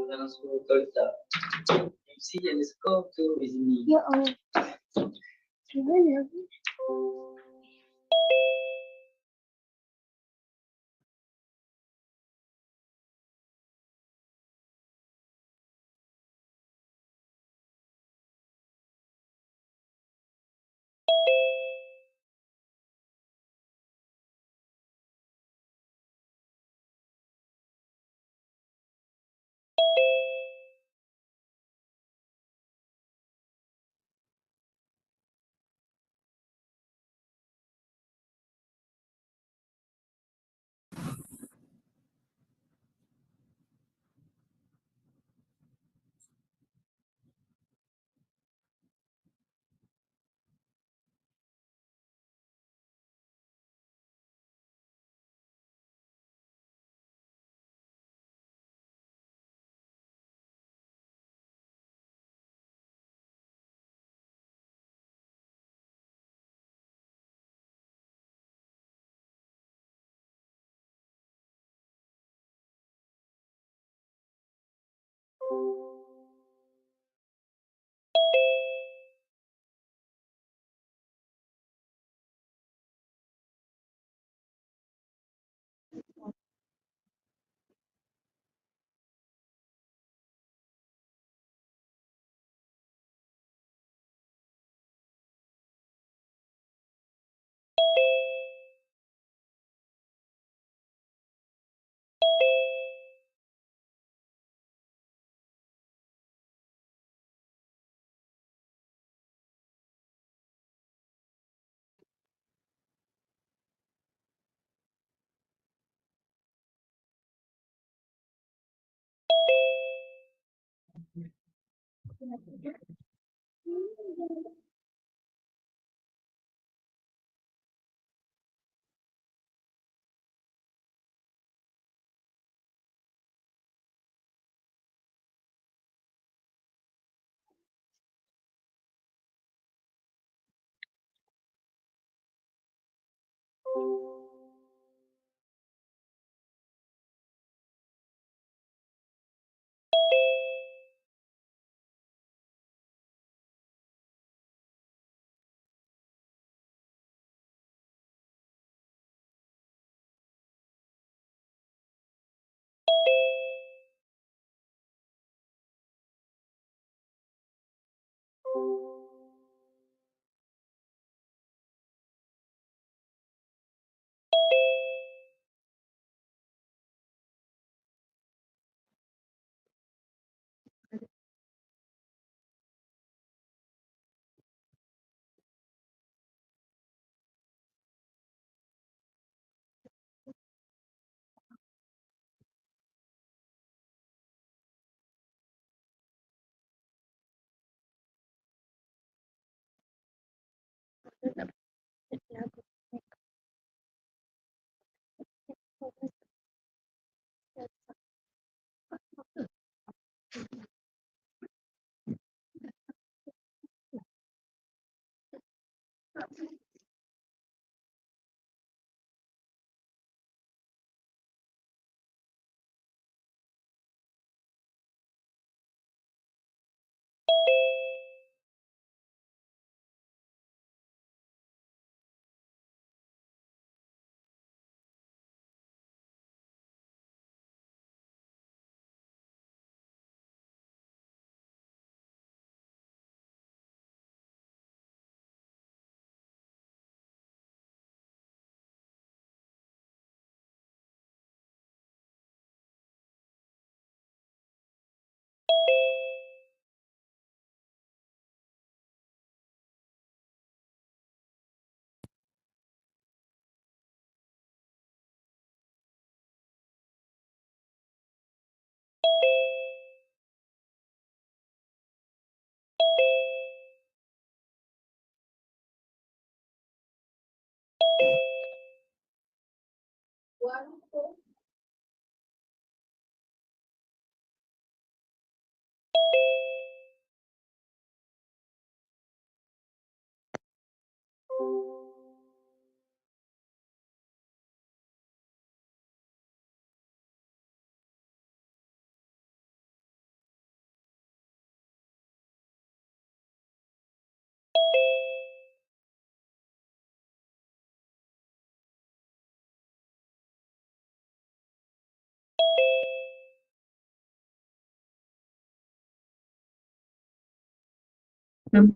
Langsung kerja. MC yang skor tu di sini. Ya Allah. Gimana? Mhm.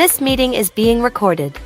This meeting is being recorded.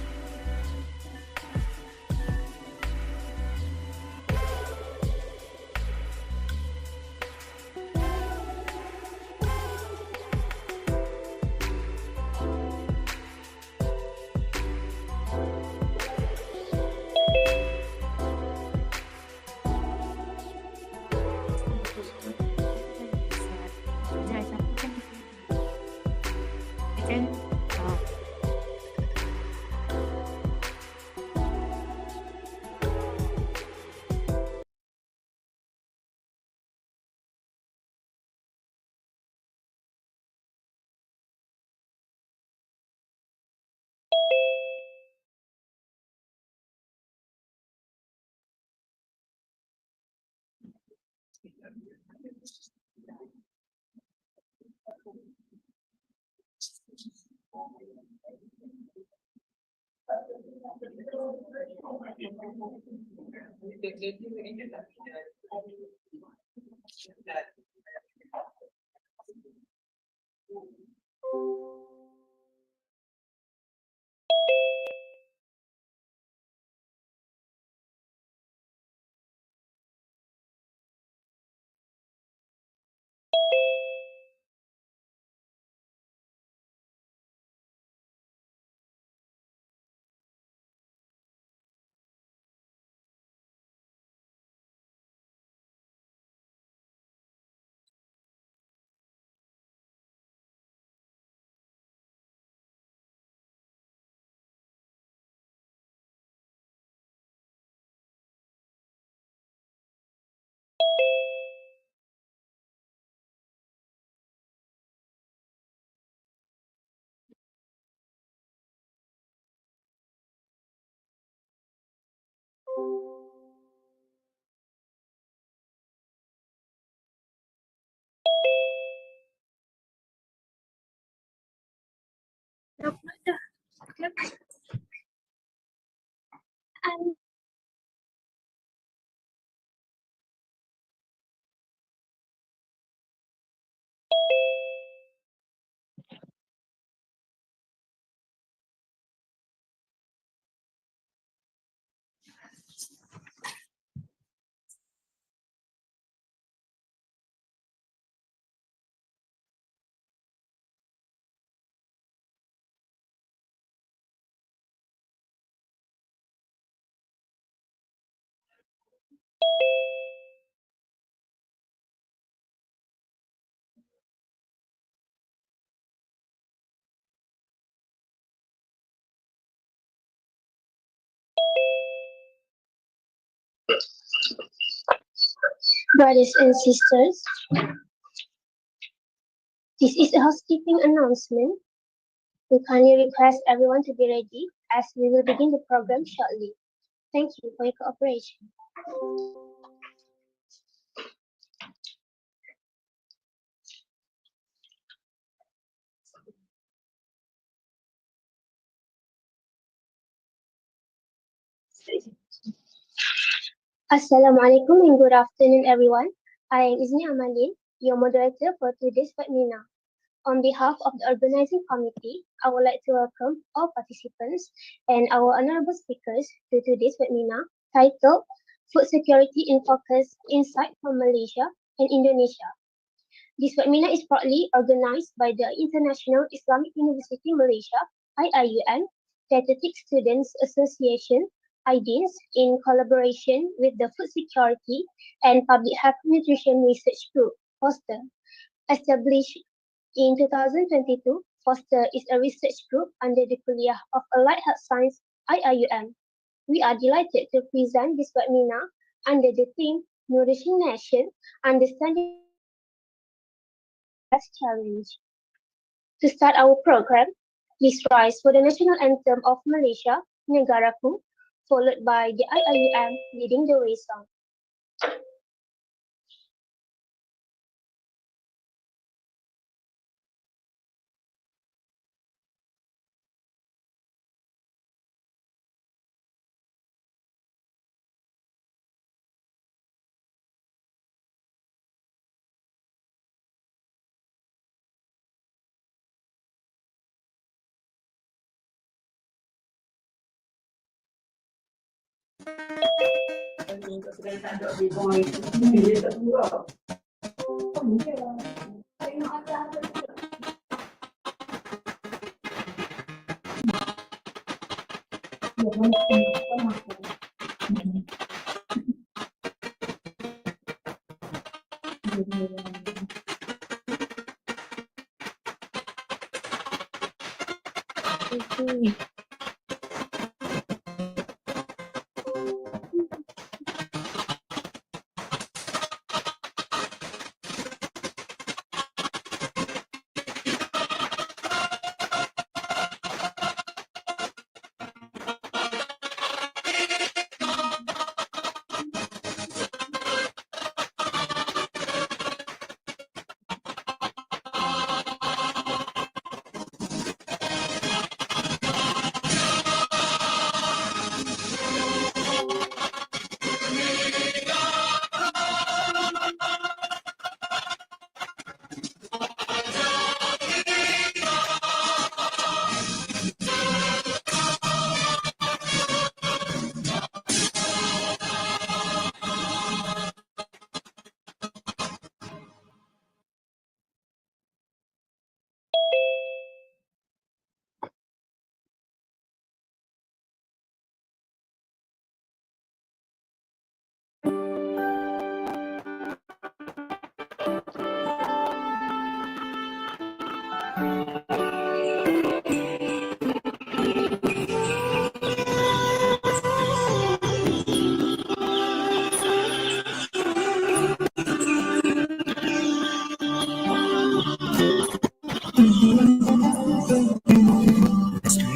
Brothers and sisters, this is a housekeeping announcement. We kindly request everyone to be ready as we will begin the program shortly. Thank you for your cooperation. Assalamualaikum and good afternoon everyone. I am Izni Amalin, your moderator for today's webinar. On behalf of the organizing committee, I would like to welcome all participants and our honorable speakers to today's webinar titled Food Security in Focus Insight from Malaysia and Indonesia. This webinar is proudly organized by the International Islamic University Malaysia, IIUM, Dietetic Students Association, IDINS, in collaboration with the Food Security and Public Health Nutrition Research Group, FOSTER. Established in 2022, FOSTER is a research group under the Kuliah of Allied Health Science, IIUM. We are delighted to present this webinar under the theme Nourishing Nation, Understanding Challenge. To start our program, please rise for the national anthem of Malaysia, Negaraku, followed by the IIUM leading the way song.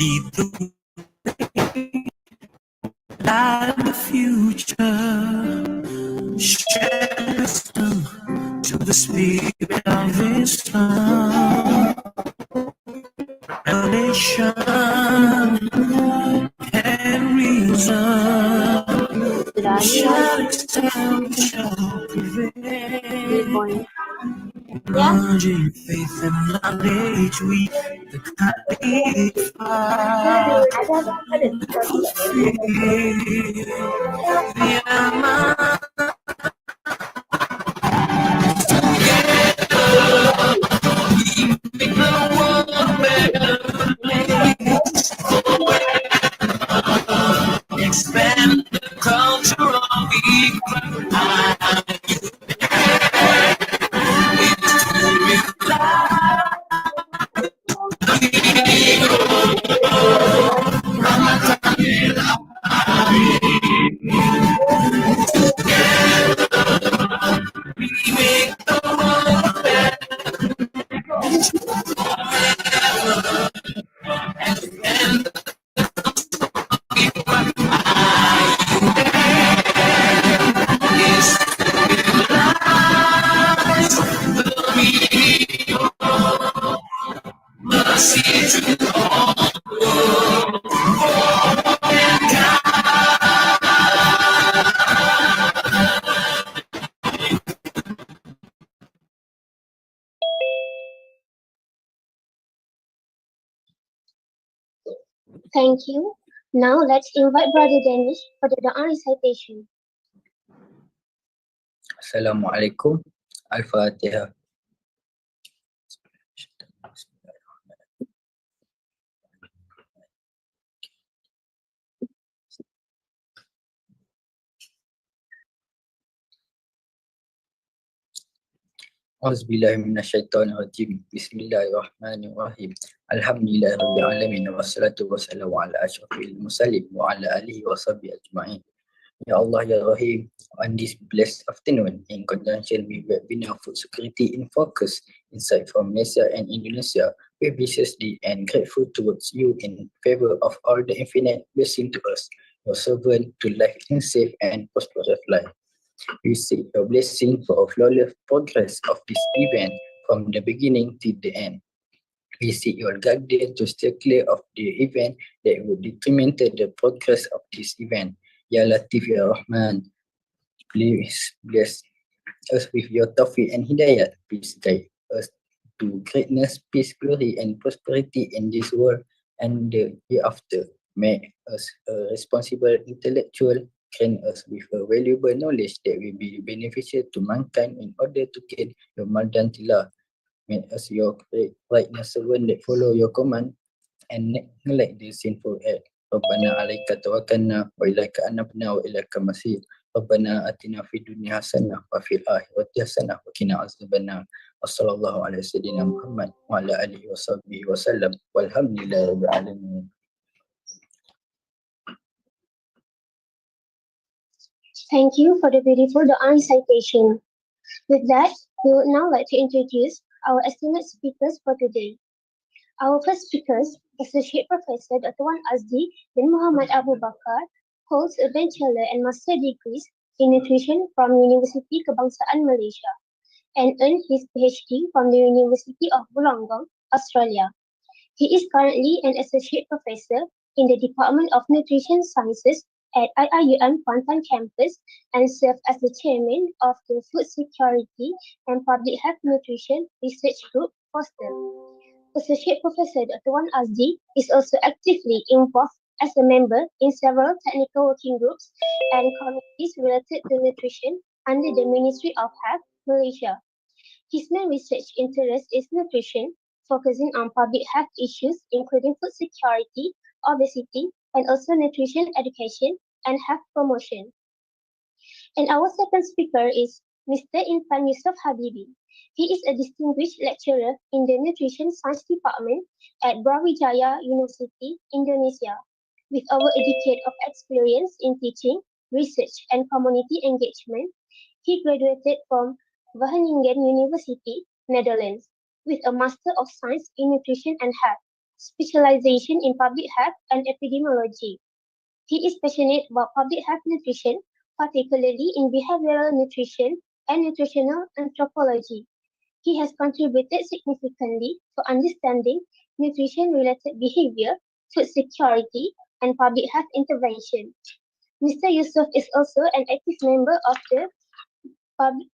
Lead the light of the future, share wisdom to the spirit of Islam. Revelation and reason shall extend, shall prevail. Merging faith and knowledge, we the Khalifah fulfill the Aman. Make the world a better place. Expand the culture of equality. Thank you. Now let's invite Brother Danish for the Quran recitation. Assalamualaikum. Al-Fatihah. Auzubillahi minasyaitonirrajim. Bismillahirrahmanirrahim. Alhamdulillahirabbil alamin wassalatu wassalamu ala asyrafil mursalin wa ala alihi washabihi ajma'in. Ya Allah ya Rahim, on this blessed afternoon, in conjunction with webinar Food Security in Focus, insight from Malaysia and Indonesia, we graciously and grateful towards you in favor of all the infinite blessing to us, your servant, to life in safe and prosperous life. We seek your blessing for a flawless progress of this event from the beginning to the end. We seek your guidance to stay clear of the event that would determine the progress of this event. Ya Latif Ya Rahman, please bless us with your tawfiq and hidayat. Please guide us to greatness, peace, glory, and prosperity in this world and the hereafter. Make us a responsible intellectual, train us with a valuable knowledge that will be beneficial to mankind in order to gain your mardan tilah. Make us your rightness servant that follow your command and neglect the sinful act. Rabbana alaika tawakkalna wa ilaika anabna wa ilaika masir. Rabbana atina fid dunya hasanah wa fil akhirati hasanah wa qina azabannar. Wa sallallahu ala sayyidina Muhammad wa ala alihi wa sahbihi wa sallam. Walhamdulillahi rabbil alamin. Thank you for the beautiful Quran recitation. With that, we would now like to introduce our esteemed speakers for today. Our first speakers, Associate Professor Dr. Wan Azdi bin Muhammad Abu Bakar, holds a bachelor and master degrees in nutrition from University Kebangsaan Malaysia and earned his PhD from the University of Wollongong, Australia. He is currently an associate professor in the Department of Nutrition Sciences at IIUM Kuantan campus and serves as the chairman of the Food Security and Public Health Nutrition Research Group, FOSTER. Associate Professor Dr. Wan Azdi is also actively involved as a member in several technical working groups and committees related to nutrition under the Ministry of Health, Malaysia. His main research interest is nutrition, focusing on public health issues including food security, obesity, and also nutrition education and health promotion. And our second speaker is Mr. Infan Yusuf Habibi. He is a distinguished lecturer in the Nutrition Science Department at Brawijaya University, Indonesia. With over a decade of experience in teaching, research, and community engagement, he graduated from Wageningen University, Netherlands, with a Master of Science in Nutrition and Health, specialization in public health and epidemiology. He is passionate about public health nutrition, particularly in behavioral nutrition and nutritional anthropology. He has contributed significantly to understanding nutrition-related behavior, food security, and public health intervention. Mr. Yusuf is also an active member of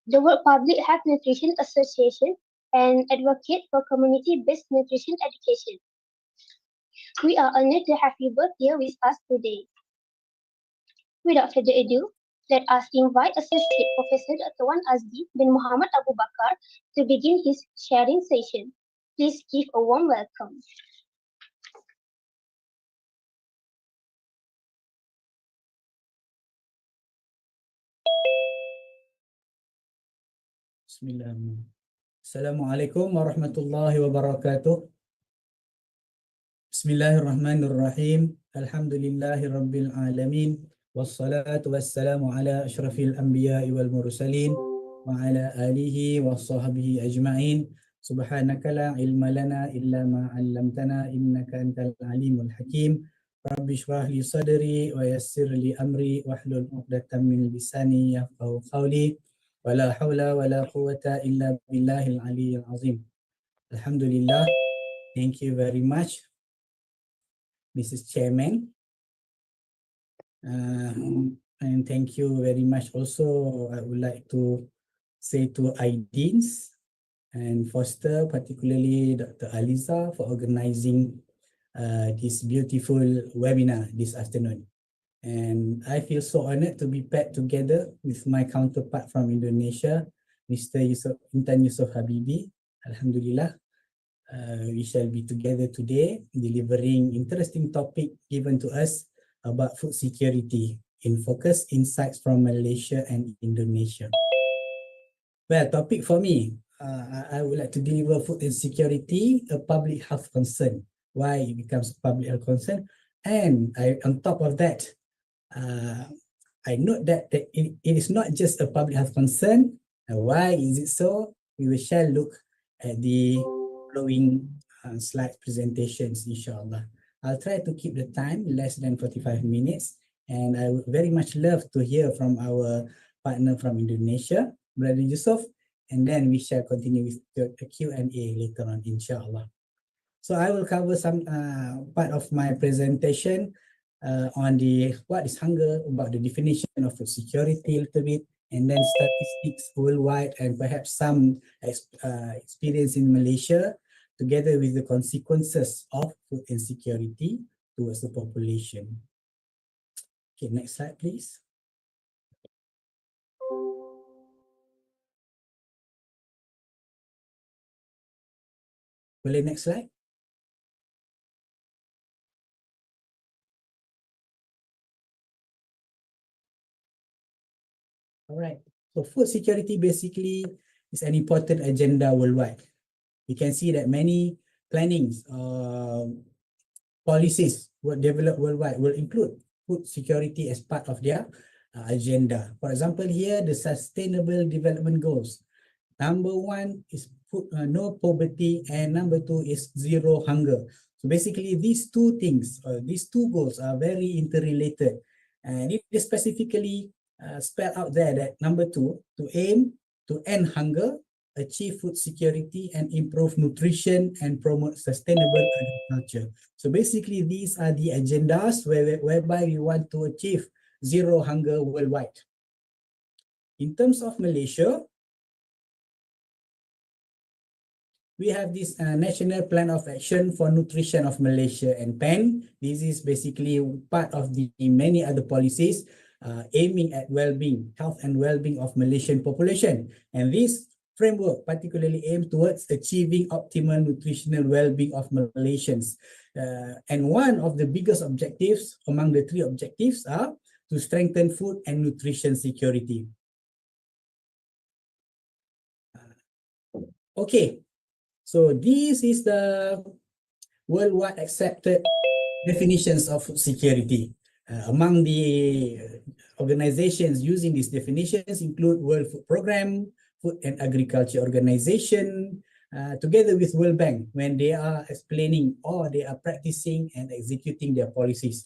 the World Public Health Nutrition Association and advocate for community-based nutrition education. We are honored to have you both here with us today. Without further ado, let us invite Associate Professor Dr. Wan Azdi bin Muhammad Abu Bakar to begin his sharing session. Please give a warm welcome. Bismillahirrahmanirrahim. Assalamualaikum warahmatullahi wabarakatuh. Bismillahirrahmanirrahim. Alhamdulillahi rabbil alamin. Wassalatu wassalamu ala asyrafil anbiya'i wal mursalin wa ala alihi wa sahbihi ajma'in. Subhanaka la ilma lana illa ma 'allamtana innaka antal alimul hakim. Rabbi shrah li sadri wa yassir li amri wahlul 'uqdatam min lisani yafqahu qawli. Wala hawla wala quwwata illa billahil aliyyil azim. Alhamdulillah. Thank you very much, Mrs. Chairman. And thank you very much also, I would like to say to IDEANS and Foster, particularly Dr. Aliza, for organizing this beautiful webinar this afternoon. And I feel so honored to be paired together with my counterpart from Indonesia, Mr. Intan Yusof Habibi. Alhamdulillah, we shall be together today delivering interesting topic given to us about food security in focus insights from Malaysia and Indonesia. Well, topic for me, I would like to deliver food insecurity, a public health concern. Why it becomes a public health concern? And on top of that, I note that it is not just a public health concern. Why is it so? We shall look at the following slide presentations, inshallah. I'll try to keep the time less than 45 minutes, and I would very much love to hear from our partner from Indonesia, Brother Yusuf, and then we shall continue with the Q&A later on, inshallah. So I will cover some part of my presentation on the what is hunger, about the definition of food security a little bit, and then statistics worldwide, and perhaps some experience in Malaysia, together with the consequences of food insecurity towards the population. Okay, next slide, please. Boleh next slide? All right. So food security basically is an important agenda worldwide. You can see that many plannings, policies were developed worldwide will include food security as part of their agenda. For example, here the Sustainable Development Goals. Number 1 is no poverty, and number 2 is zero hunger. So basically, these two things, these two goals are very interrelated, and it is specifically spelled out there that number 2, to aim to end hunger, achieve food security, and improve nutrition and promote sustainable agriculture. So basically, these are the agendas whereby we want to achieve zero hunger worldwide. In terms of Malaysia, we have this National Plan of Action for Nutrition of Malaysia, and PAN. This is basically part of the many other policies aiming at well-being, health and well-being of Malaysian population. And this framework particularly aims towards achieving optimal nutritional well-being of Malaysians. And one of the biggest objectives among the 3 objectives are to strengthen food and nutrition security. Okay. So this is the worldwide accepted definitions of food security. Among the organizations using these definitions include World Food Programme, Food and Agriculture Organization, together with World Bank when they are explaining or they are practicing and executing their policies.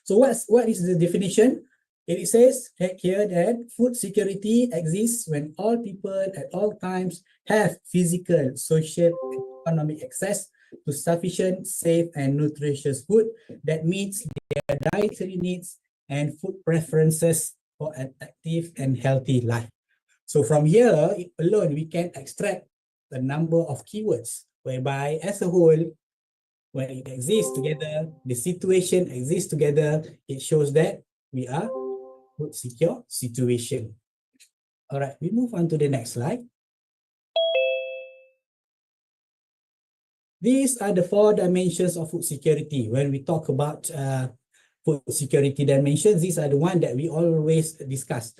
So what is the definition? It says here that food security exists when all people at all times have physical, social, and economic access to sufficient, safe, and nutritious food that meets their dietary needs and food preferences for an active and healthy life. So from here alone, we can extract a number of keywords whereby as a whole, when it exists together, the situation exists together, it shows that we are food secure situation. All right, we move on to the next slide. These are the 4 dimensions of food security. When we talk about food security dimensions, these are the ones that we always discuss.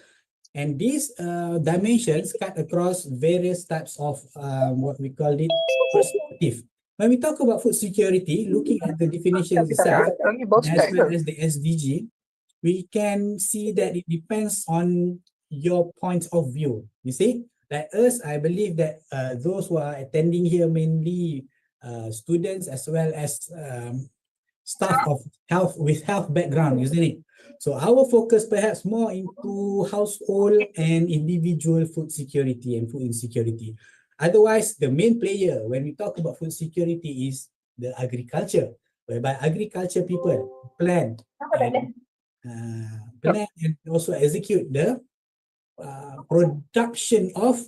And these dimensions cut across various types of what we call it perspective. When we talk about food security, looking at the definition itself, as well as the SDG, we can see that it depends on your point of view. You see, like us, I believe that those who are attending here mainly students as well as staff of health with health background, isn't it? So our focus perhaps more into household and individual food security and food insecurity. Otherwise, the main player when we talk about food security is the agriculture, whereby agriculture people plan and also execute the production of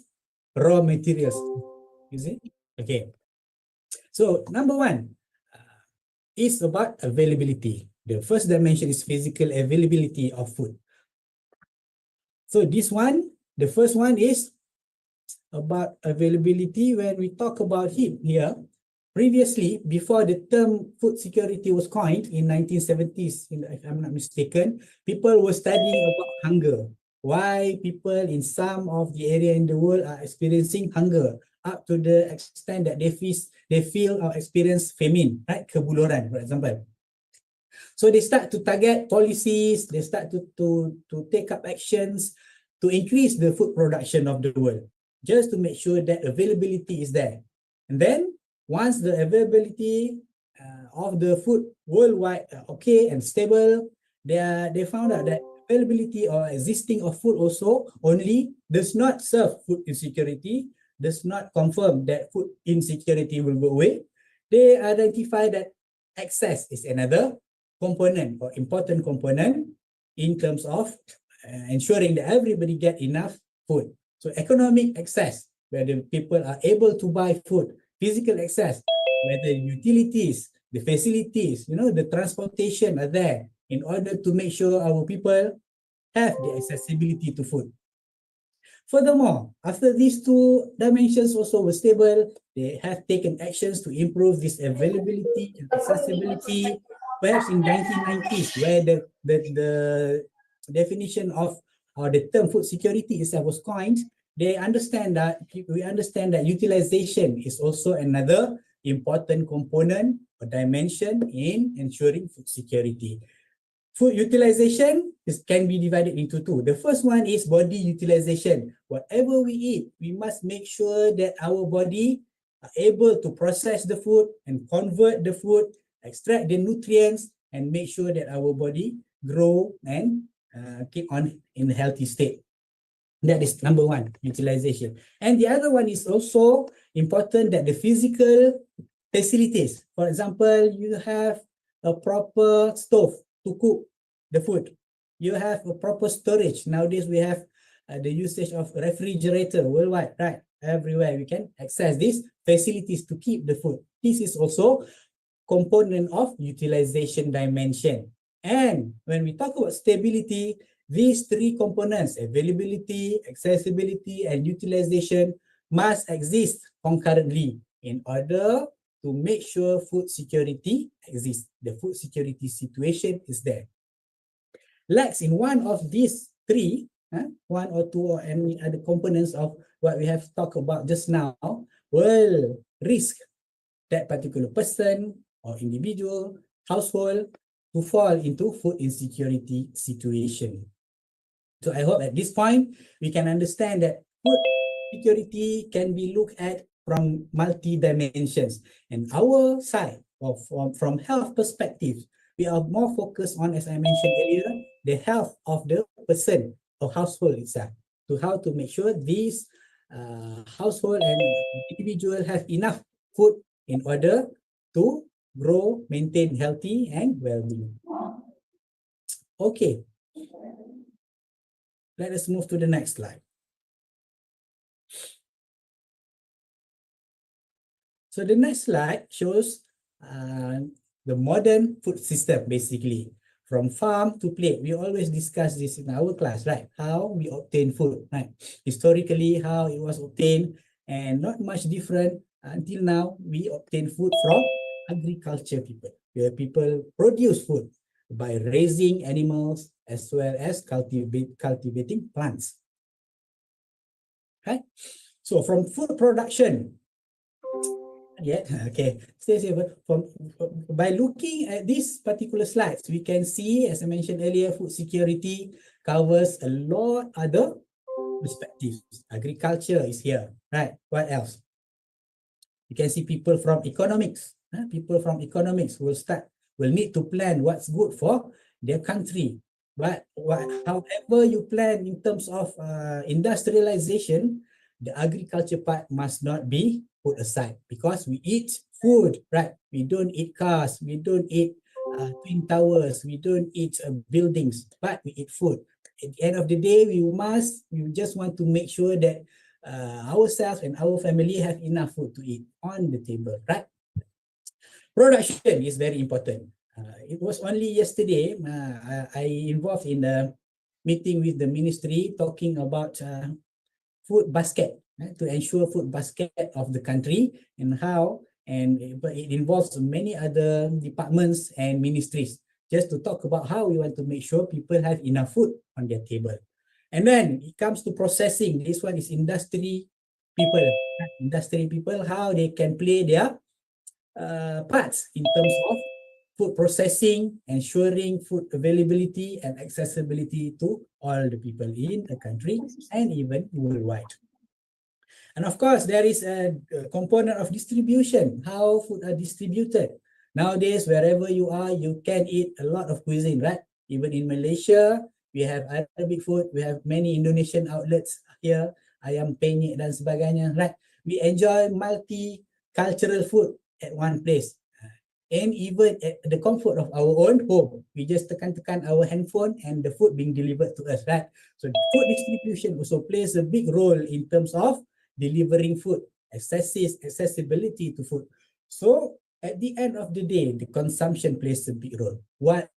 raw materials. You see? Okay. So number 1, is about availability. The first dimension is physical availability of food. So this one, the first one is about availability. When we talk about it here, previously, before the term food security was coined in 1970s, if I'm not mistaken, people were studying about hunger. Why people in some of the area in the world are experiencing hunger up to the extent that they feel or experience famine, right? Kebuluran, for example. So they start to target policies, they start to take up actions to increase the food production of the world, just to make sure that availability is there. And then once the availability of the food worldwide okay and stable, they found out that availability or existing of food also only does not serve food insecurity, does not confirm that food insecurity will go away. They identify that access is another component or important component in terms of ensuring that everybody get enough food. So economic access, where the people are able to buy food, physical access, where the utilities, the facilities, the transportation are there in order to make sure our people have the accessibility to food. Furthermore, after these two dimensions also were stable, they have taken actions to improve this availability and accessibility. Perhaps in 1990s, where the definition of or the term food security itself was coined, we understand that utilization is also another important component or dimension in ensuring food security. Food utilization can be divided into two. The first one is body utilization. Whatever we eat, we must make sure that our body are able to process the food and convert the food, extract the nutrients, and make sure that our body grow and keep on in a healthy state. That is number one, utilization. And the other one is also important, that the physical facilities. For example, you have a proper stove to cook the food. You have a proper storage. Nowadays, we have the usage of refrigerator worldwide, right? Everywhere we can access these facilities to keep the food. This is also component of utilization dimension. And when we talk about stability, these three components, availability, accessibility, and utilization, must exist concurrently in order to make sure food security exists. The food security situation is there. Lacks in one of these three, one or two or any other components of what we have talked about just now, will risk that particular person or individual, household, to fall into food insecurity situation. So I hope at this point, we can understand that food security can be looked at from multi-dimensions. And our side, from health perspective, we are more focused on, as I mentioned earlier, the health of the person or household itself, to how to make sure these household and individual have enough food in order to grow, maintain healthy and well-being. Okay. Let us move to the next slide. So the next slide shows the modern food system, basically. From farm to plate. We always discuss this in our class, right? How we obtain food, right? Historically, how it was obtained, and not much different until now. We obtain food from agriculture people, where people produce food by raising animals as well as cultivating plants. Right? So from food production, okay, stay safe. By looking at these particular slides, we can see, as I mentioned earlier, food security covers a lot other perspectives. Agriculture is here, right? What else? You can see people from economics. People from economics will need to plan what's good for their country. But however you plan in terms of industrialization, the agriculture part must not be put aside, because we eat food, right? We don't eat cars, we don't eat twin towers, we don't eat buildings, but we eat food. At the end of the day, we just want to make sure that ourselves and our family have enough food to eat on the table, right? Production is very important. It was only yesterday I involved in a meeting with the ministry talking about food basket to ensure food basket of the country and how, and but it involves many other departments and ministries just to talk about how we want to make sure people have enough food on their table. And then it comes to processing. This one is industry people, how they can play their parts in terms of food processing, ensuring food availability and accessibility to all the people in the country and even worldwide. And of course, there is a component of distribution, how food are distributed. Nowadays, wherever you are, you can eat a lot of cuisine, right? Even in Malaysia, we have Arabic food, we have many Indonesian outlets here, ayam penyet dan sebagainya, right? We enjoy multi-cultural food at one place. And even at the comfort of our own home, we just tekan our handphone and the food being delivered to us, right? So food distribution also plays a big role in terms of delivering food, accessibility to food. So at the end of the day, the consumption plays a big role. What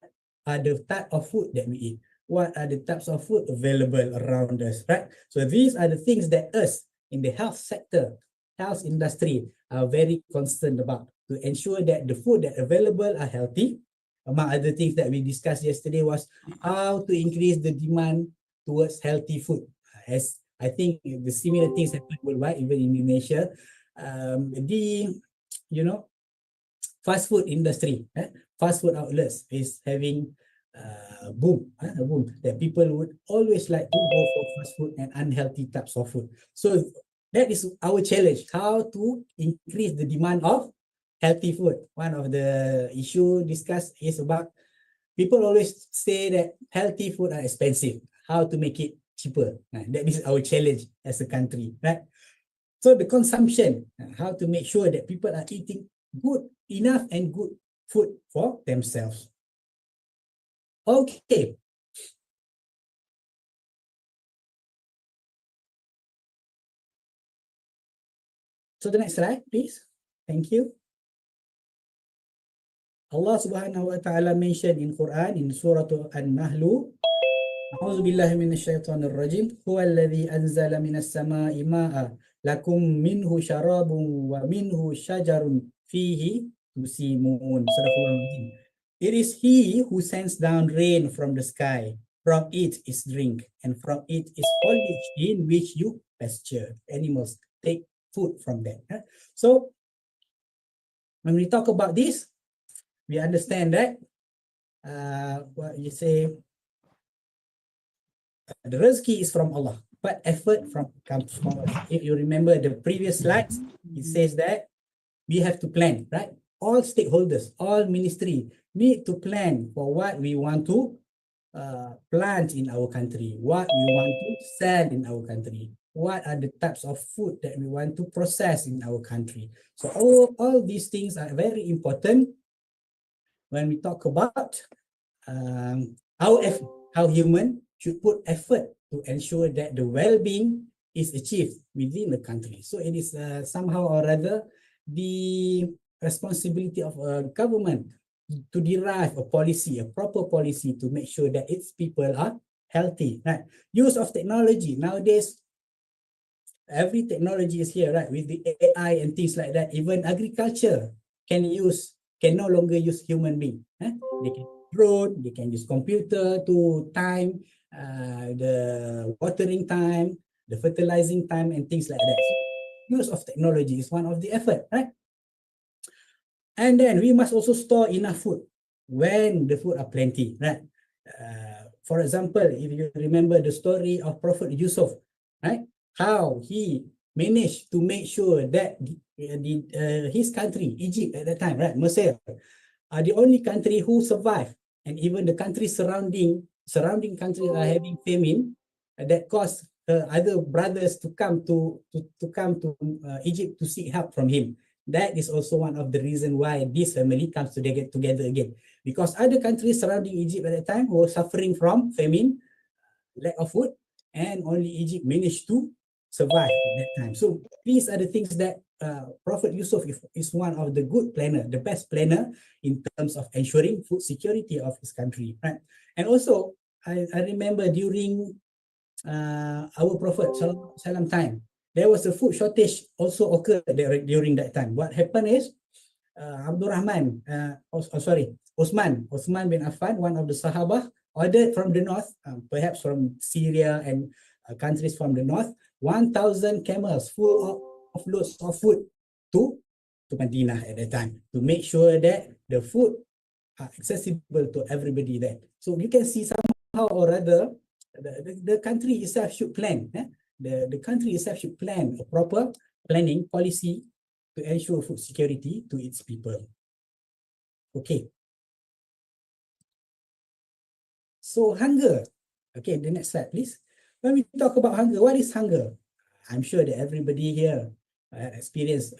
are the type of food that we eat? What are the types of food available around us, right? So these are the things that us in the health sector, health industry are very concerned about, to ensure that the food that available are healthy. Among other things that we discussed yesterday was how to increase the demand towards healthy food. As I think the similar things happen worldwide, even in Indonesia. Fast food industry, fast food outlets is having a boom, that people would always like to go for fast food and unhealthy types of food. So that is our challenge, how to increase the demand of healthy food. One of the issue discussed is about people always say that healthy food are expensive. How to make it cheaper? That is our challenge as a country, right? So the consumption, how to make sure that people are eating good, enough and good food for themselves. Okay. So the next slide, please. Thank you. Allah subhanahu wa ta'ala mentioned in Quran in Surah An-Nahl, أعوذ بالله من الشيطان الرجيم هو الذي أنزل من السماء ماء لكم منه شراب ومنه شجر فيه تسيمون. It is He who sends down rain from the sky. From it is drink, and from it is foliage in which you pasture. Animals take food from that. So when we talk about this, we understand that what you say, the rizki is from Allah, but effort comes from us. If you remember the previous slides, it says that we have to plan, right? All stakeholders, all ministry need to plan for what we want to plant in our country, what we want to sell in our country, what are the types of food that we want to process in our country. So all these things are very important when we talk about how human should put effort to ensure that the well-being is achieved within the country. So it is somehow or other the responsibility of a government to derive a policy, a proper policy to make sure that its people are healthy, right? Use of technology. Nowadays, every technology is here, right? With the AI and things like that, even agriculture can no longer use human being. They can drone, they can use computer to time the watering time, the fertilizing time, and things like that. So use of technology is one of the effort, right? And then we must also store enough food when the food are plenty, right? For example, if you remember the story of Prophet Yusuf, right? How he managed to make sure that his country, Egypt at that time, right, Mesir, are the only country who survived, and even the countries surrounding countries are having famine that caused other brothers to come to Egypt to seek help from him. That is also one of the reasons why this family comes together again, because other countries surrounding Egypt at that time were suffering from famine, lack of food, and only Egypt managed to survive at that time. So these are the things that Prophet Yusuf is one of the good planner, the best planner in terms of ensuring food security of his country, right? And also, I remember during our Prophet Salam time, there was a food shortage also occurred during that time. What happened is, Osman bin Affan, one of the Sahabah, ordered from the north, perhaps from Syria and countries from the north, 1,000 camels full of loads of food to Medina at that time, to make sure that the food are accessible to everybody there. So you can see somehow or other, the country itself should plan. The country itself should plan a proper planning policy to ensure food security to its people. Okay. So hunger. Okay, the next slide, please. When we talk about hunger, what is hunger? I'm sure that everybody here experienced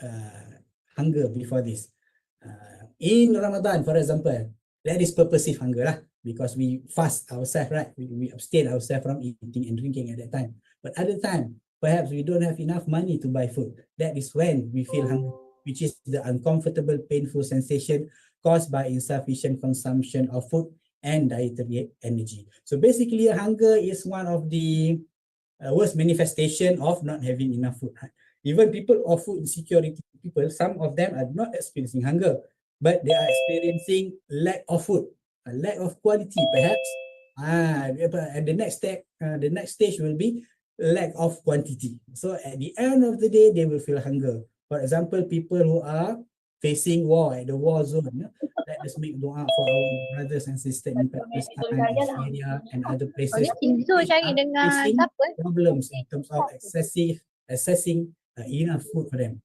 hunger before this. In Ramadan, for example, that is purposive hunger lah, because we fast ourselves, right? We abstain ourselves from eating and drinking at that time. But other time, perhaps we don't have enough money to buy food. That is when we feel hungry, which is the uncomfortable, painful sensation caused by insufficient consumption of food and dietary energy. So basically, hunger is one of the worst manifestation of not having enough food. Right? Even people of food insecurity people, some of them are not experiencing hunger, but they are experiencing lack of food, a lack of quality, perhaps. And the next stage will be lack of quantity. So at the end of the day, they will feel hunger. For example, people who are facing war at the war zone, let us make dua for our brothers and sisters in Pakistan, in Syria, and other places facing problems in terms of accessing enough food for them.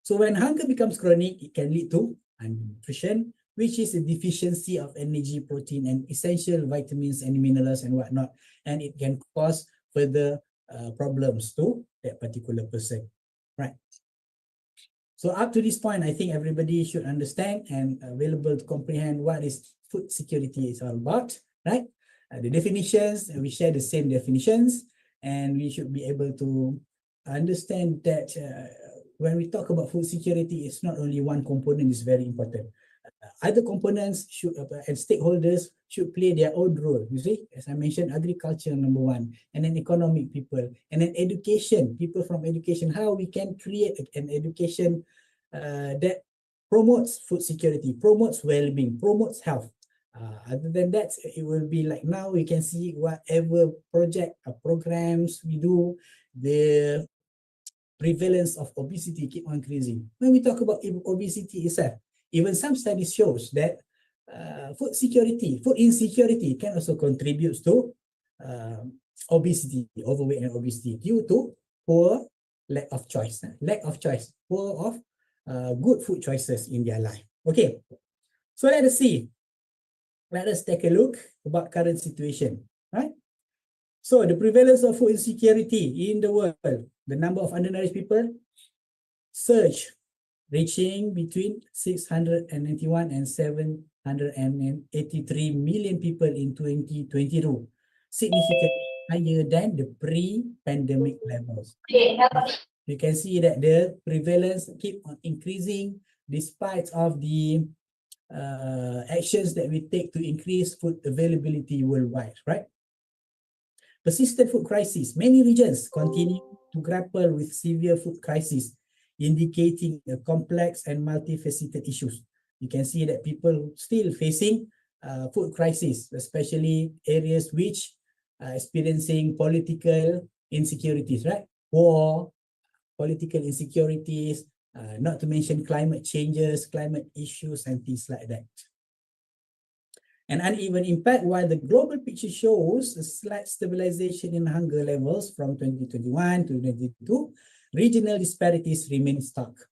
So when hunger becomes chronic, it can lead to malnutrition, which is a deficiency of energy, protein, and essential vitamins and minerals and whatnot. And it can cause further problems to that particular person, right? So up to this point, I think everybody should understand and available to comprehend what is food security is all about, right? The definitions, we share the same definitions, and we should be able to understand that when we talk about food security, it's not only one component is very important. Other components should and stakeholders should play their own role. You see, as I mentioned, agriculture number one, and then economic people, and then education, people from education, how we can create an education that promotes food security, promotes well-being, promotes health. Other than that, it will be like now we can see whatever project or programs we do, the prevalence of obesity keep on increasing. When we talk about obesity itself, even some studies shows that food insecurity can also contribute to obesity, overweight and obesity due to poor lack of choice, poor of good food choices in their life. Okay, so let us see. Let us take a look about current situation, right? So the prevalence of food insecurity in the world, the number of undernourished people surged, reaching between 691 and 783 million people in 2022, significantly higher than the pre-pandemic levels. You can see that the prevalence keep on increasing despite of the actions that we take to increase food availability worldwide, right? Persistent food crisis. Many regions continue to grapple with severe food crisis, indicating a complex and multifaceted issues. You can see that people still facing food crisis, especially areas which are experiencing political insecurities, right? War, political insecurities, not to mention climate changes, climate issues, and things like that. An uneven impact, while the global picture shows a slight stabilization in hunger levels from 2021 to 2022, regional disparities remain stark.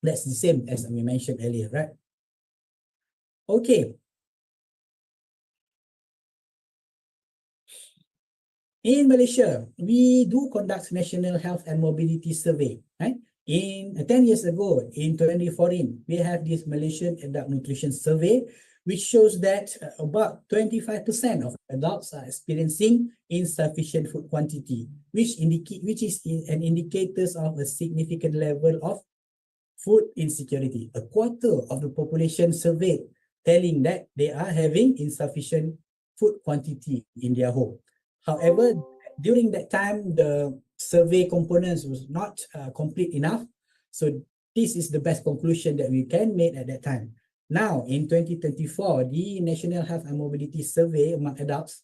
That's the same as we mentioned earlier, right? Okay. In Malaysia, we do conduct National Health and Mobility Survey, right? 10 years ago, in 2014, we have this Malaysian Adult Nutrition Survey, which shows that about 25% of adults are experiencing insufficient food quantity, which is an indicator of a significant level of food insecurity. A quarter of the population surveyed telling that they are having insufficient food quantity in their home. However, during that time, the survey components was not complete enough. So this is the best conclusion that we can make at that time. Now, in 2024, the National Health and Mobility Survey among adults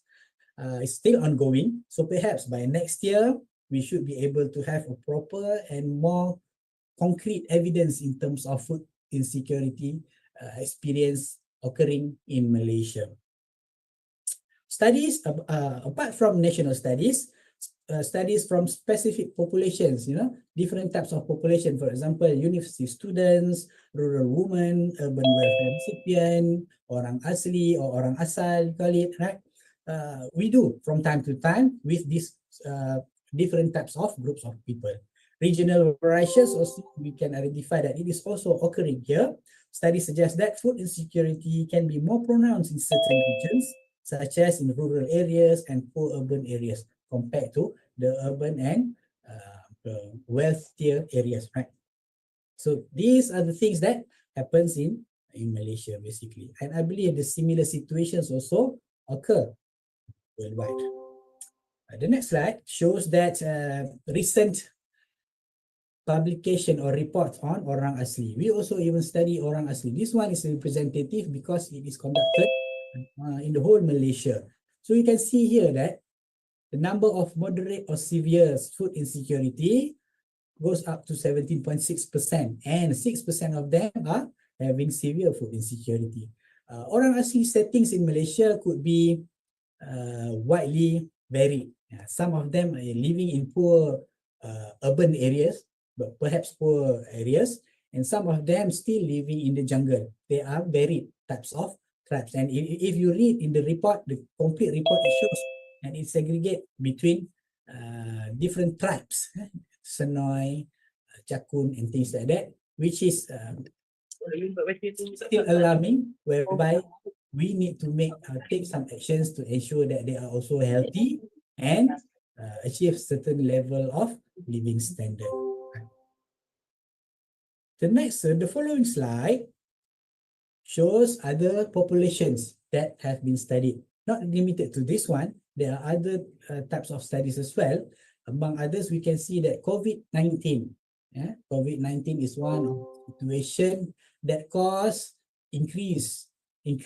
is still ongoing. So perhaps by next year, we should be able to have a proper and more concrete evidence in terms of food insecurity experience occurring in Malaysia. Studies, apart from national studies, studies from specific populations, different types of population, for example, university students, rural women, urban welfare recipient, orang asli or orang asal, you call it, right? We do from time to time with these different types of groups of people. Regional variations also, we can identify that it is also occurring here. Studies suggest that food insecurity can be more pronounced in certain regions, such as in rural areas and poor urban areas, compared to the urban and wealthier areas, right? So these are the things that happens in Malaysia, basically. And I believe the similar situations also occur worldwide. The next slide shows that recent publication or report on orang asli. We also even study orang asli. This one is representative because it is conducted in the whole Malaysia. So you can see here that the number of moderate or severe food insecurity goes up to 17.6%, and 6% of them are having severe food insecurity. Orang asli settings in Malaysia could be widely varied. Some of them are living in poor urban areas, but perhaps poor areas, and some of them still living in the jungle. They are varied types of tribes. And if you read in the report, the complete report, it shows and it segregate between different tribes, Senoi, Jakun, and things like that, which is still alarming, whereby we need to take some actions to ensure that they are also healthy and achieve certain level of living standard. The following slide shows other populations that have been studied. Not limited to this one, there are other types of studies as well. Among others, we can see that COVID-19. COVID-19 is one of the situation that caused increment in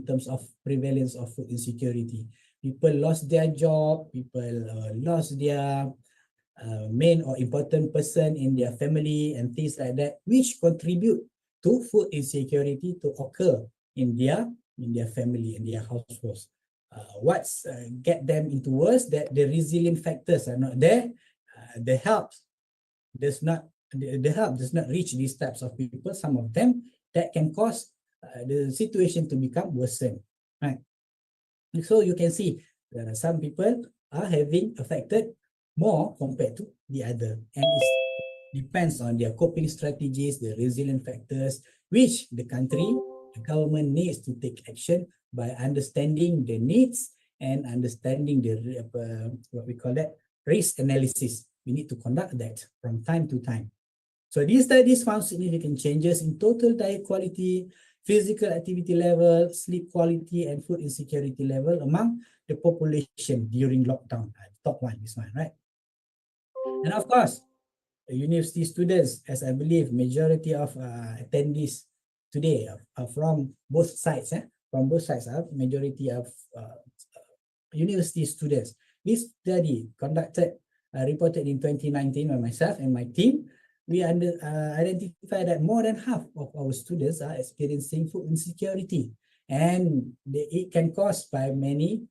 terms of prevalence of food insecurity. People lost their job, people lost their main or important person in their family and things like that, which contribute to food insecurity to occur in their family, in their households. What's get them into worse, that the resilient factors are not there. The help does not reach these types of people. Some of them that can cause the situation to become worsened, right? So you can see that some people are having affected more compared to the other, and it depends on their coping strategies, the resilient factors, which the government needs to take action by understanding the needs and understanding the what we call that risk analysis. We need to conduct that from time to time. So these studies found significant changes in total diet quality, physical activity level, sleep quality, and food insecurity level among the population during lockdown. Top one, this one, right? And of course, university students, as I believe majority of attendees today are from both sides. From both sides, majority of university students. This study reported in 2019 by myself and my team. We identified that more than half of our students are experiencing food insecurity, and it can cause by many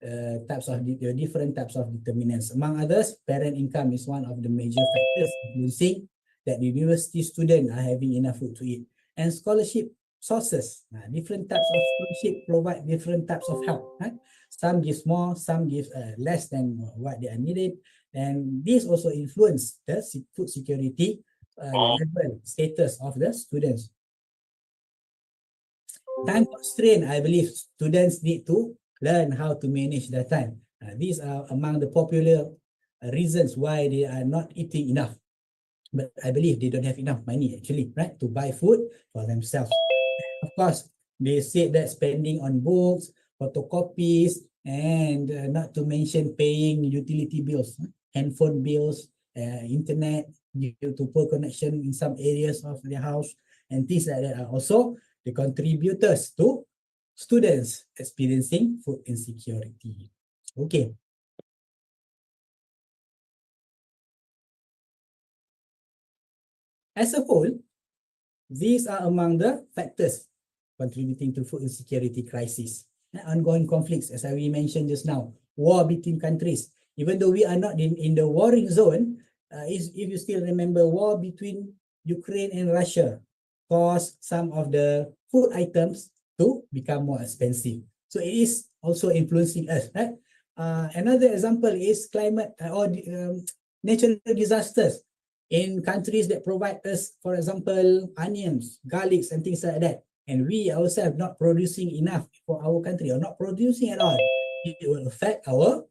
different types of determinants. Among others, parent income is one of the major factors influencing that university students are having enough food to eat. And scholarship sources, different types of scholarship provide different types of help. Some gives more, some gives less than what they are needed, and this also influence the food security level status of the students. Time constraint, I believe students need to learn how to manage their time. These are among the popular reasons why they are not eating enough. But I believe they don't have enough money actually, right, to buy food for themselves. Of course, they said that spending on books, photocopies, and not to mention paying utility bills, handphone bills, internet due to poor connection in some areas of their house, and things like that are also the contributors to students experiencing food insecurity. Okay. As a whole, these are among the factors contributing to food insecurity crisis. Ongoing conflicts, as we mentioned just now, war between countries. Even though we are not in the warring zone, if you still remember, war between Ukraine and Russia caused some of the food items to become more expensive. So it is also influencing us, right? Another example is climate or natural disasters in countries that provide us, for example, onions, garlics, and things like that, and we ourselves not producing enough for our country or not producing at all, it will affect our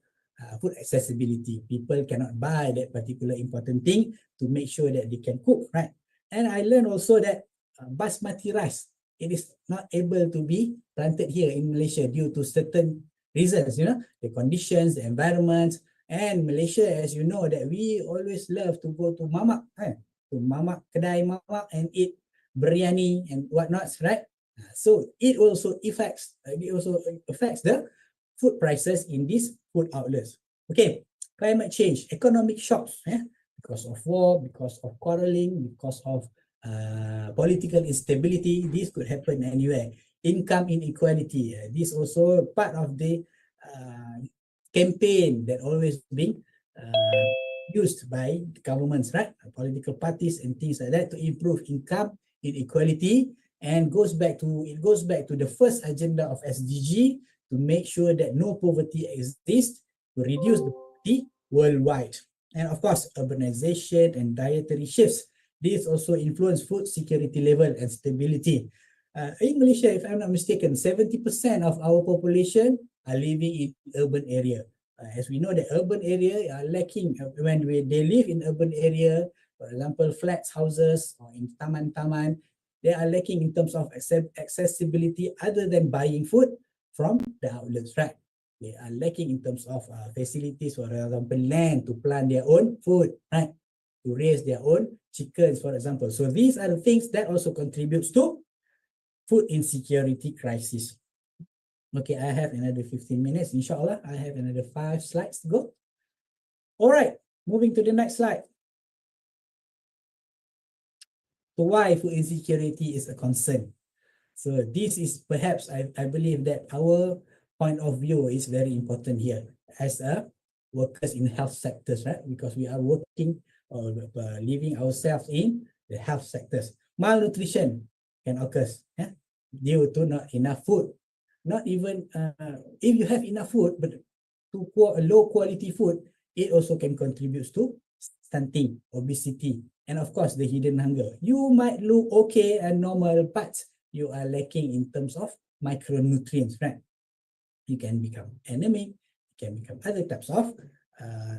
food accessibility. People cannot buy that particular important thing to make sure that they can cook, right? And I learned also that basmati rice, it is not able to be planted here in Malaysia due to certain reasons, the conditions, the environment. And Malaysia, as you know, that we always love to go to mamak, to mamak, kedai mamak, and eat biryani and whatnot, right? So it also affects the food prices in these food outlets. Okay, climate change, economic shocks, because of war, because of quarreling, because of political instability. This could happen anywhere. Income inequality, this also part of the campaign that always being used by governments, right? Political parties and things like that to improve income inequality, and it goes back to the first agenda of SDG to make sure that no poverty exists, to reduce the poverty worldwide. And of course, urbanization and dietary shifts. These also influence food security level and stability. In Malaysia, if I'm not mistaken, 70% of our population are living in urban area. As we know, the urban area are lacking when they live in urban area, for example, flats, houses, or in taman-taman, they are lacking in terms of accessibility other than buying food from the outlets, right? They are lacking in terms of facilities, for example, land to plant their own food, right? To raise their own chickens, for example. So these are the things that also contributes to food insecurity crisis. Okay, I have another 15 minutes. Inshallah, I have another 5 slides to go. All right, moving to the next slide. So why food insecurity is a concern? So this is perhaps, I believe that our point of view is very important here as a workers in health sectors, right? Because we are working or living ourselves in the health sectors. Malnutrition can occur due to not enough food. Not even if you have enough food, but to low quality food, it also can contribute to stunting, obesity, and of course the hidden hunger. You might look okay and normal, but you are lacking in terms of micronutrients, right? You can become anemic, you can become other types of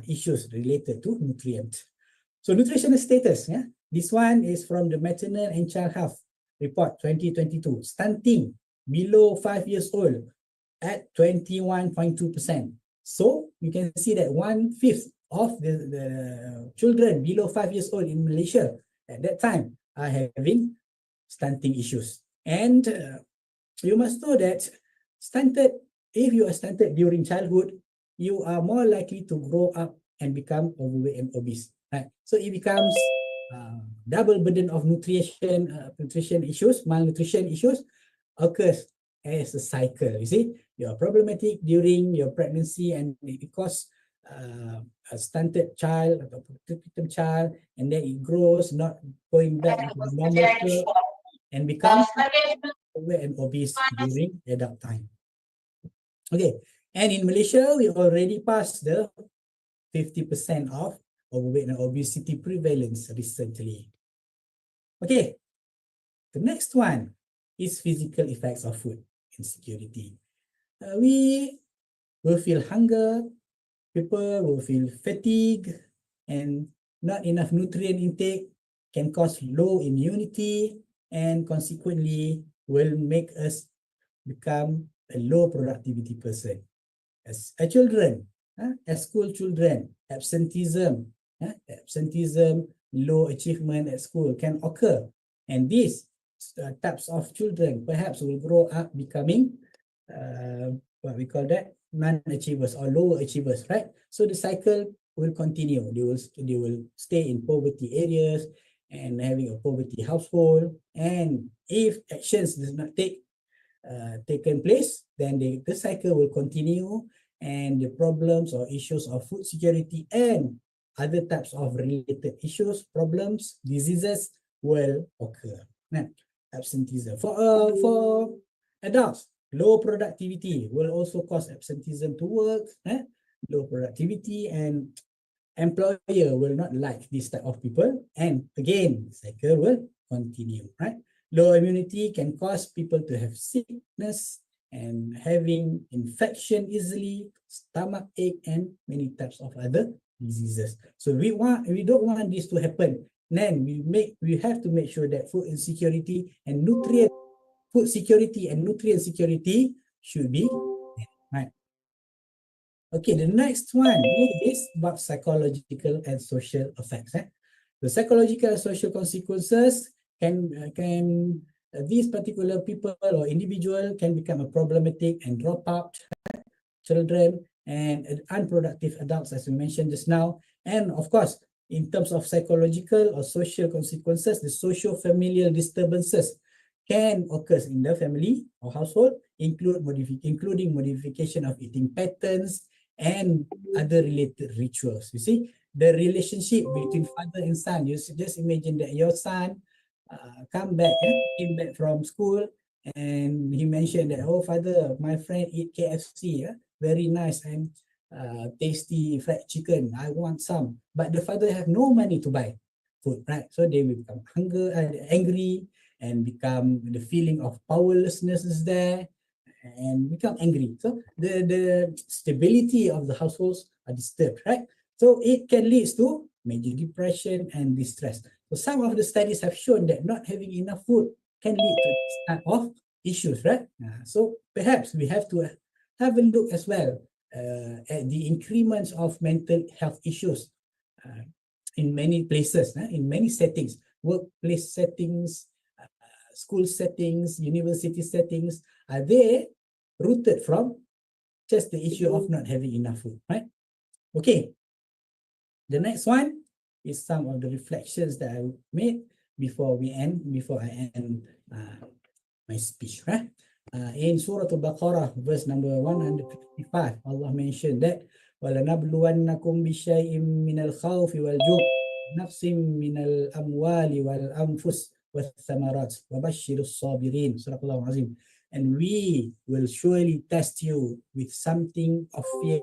issues related to nutrients. So nutritional status, this one is from the Maternal and Child Health Report 2022. Stunting below 5 years old at 21.2%. So you can see that 1/5 of the children below 5 years old in Malaysia at that time are having stunting issues. And you must know that if you are stunted during childhood, you are more likely to grow up and become overweight and obese. Right? So it becomes double burden of nutrition issues, malnutrition issues occurs as a cycle. You see, you are problematic during your pregnancy, and because a stunted child, a protected child, and then it grows, not going back into the normal curve, and becomes overweight and obese during adult time. Okay, and in Malaysia, we already passed the 50% of overweight and obesity prevalence recently. Okay, the next one, is physical effects of food insecurity. We will feel hunger, people will feel fatigue, and not enough nutrient intake can cause low immunity and consequently will make us become a low productivity person. As a children, as school children, absenteeism, low achievement at school can occur. And these types of children perhaps will grow up becoming what we call that, non-achievers or lower achievers, right? So the cycle will continue. They will stay in poverty areas and having a poverty household. And if actions does not taken place, then the cycle will continue, and the problems or issues of food security and other types of related issues, problems, diseases will occur. Now, absenteeism for adults, low productivity will also cause absenteeism to work. Low productivity, and employer will not like this type of people, and again cycle will continue, right? Low immunity can cause people to have sickness and having infection easily, stomach ache, and many types of other diseases. So we don't want this to happen. Then we have to make sure that food security and nutrient security should be right. Okay, the next one is about psychological and social effects. The psychological and social consequences can these particular people or individual can become a problematic and drop out children and unproductive adults, as we mentioned just now. And of course, in terms of psychological or social consequences, the socio-familial disturbances can occur in the family or household, including modification of eating patterns and other related rituals. You see, the relationship between father and son, you just imagine that your son came back from school, and he mentioned that, oh father, my friend eat KFC, very nice and tasty fried chicken, I want some. But the father have no money to buy food, right? So they will become angry, and become the feeling of powerlessness is there, and become angry. So the stability of the households are disturbed, right? So it can lead to major depression and distress. So some of the studies have shown that not having enough food can lead to this type of issues, right? So perhaps we have to have a look as well at the increments of mental health issues in many places, in many settings, workplace settings, school settings, university settings. Are they rooted from just the issue of not having enough food, right? Okay. The next one is some of the reflections that I made before I end my speech, right? In Surah Al-Baqarah, verse number 155, Allah mentioned that وَلَنَبْلُوَنَّكُمْ بِشَيْءٍ مِّنَ الْخَوْفِ وَالْجُوعِ نَقْصٍ مِّنَ الْأَمْوَالِ وَالْأَنفُسِ وَالثَّمَرَاتِ وَبَشِّرِ الصَّابِرِينَ. Sadaqallahu Azim. And we will surely test you with something of fear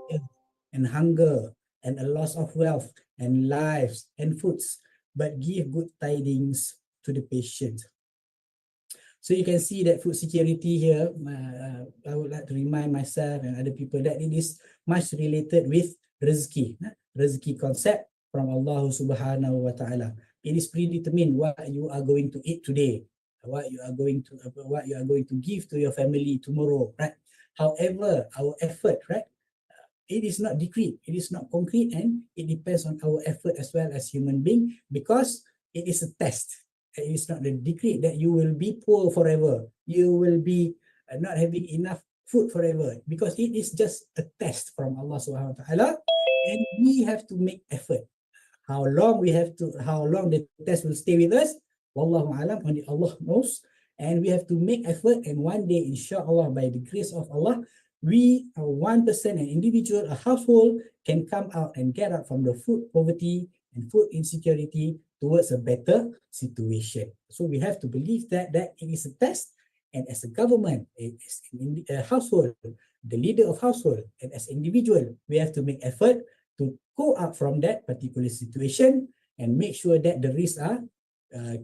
and hunger and a loss of wealth and lives and foods, but give good tidings to the patient. So you can see that food security here, I would like to remind myself and other people that it is much related with rezeki concept from Allah subhanahu wa ta'ala. It is predetermined what you are going to eat today, what you are going to give to your family tomorrow, right? However, our effort, right? It is not decreed, it is not concrete, and it depends on our effort as well as human being, because it is a test. It is not the decree that you will be poor forever, you will be not having enough food forever, because it is just a test from Allah subhanahu wa ta'ala, and we have to make effort. How long the test will stay with us, wallahu alam, only Allah knows. And we have to make effort, and one day, inshallah, by the grace of Allah, we, one person, an individual, a household, can come out and get out from the food poverty and food insecurity towards a better situation. So we have to believe that it is a test, and as a government, as a household, the leader of household, and as individual, we have to make effort to go out from that particular situation and make sure that the risks are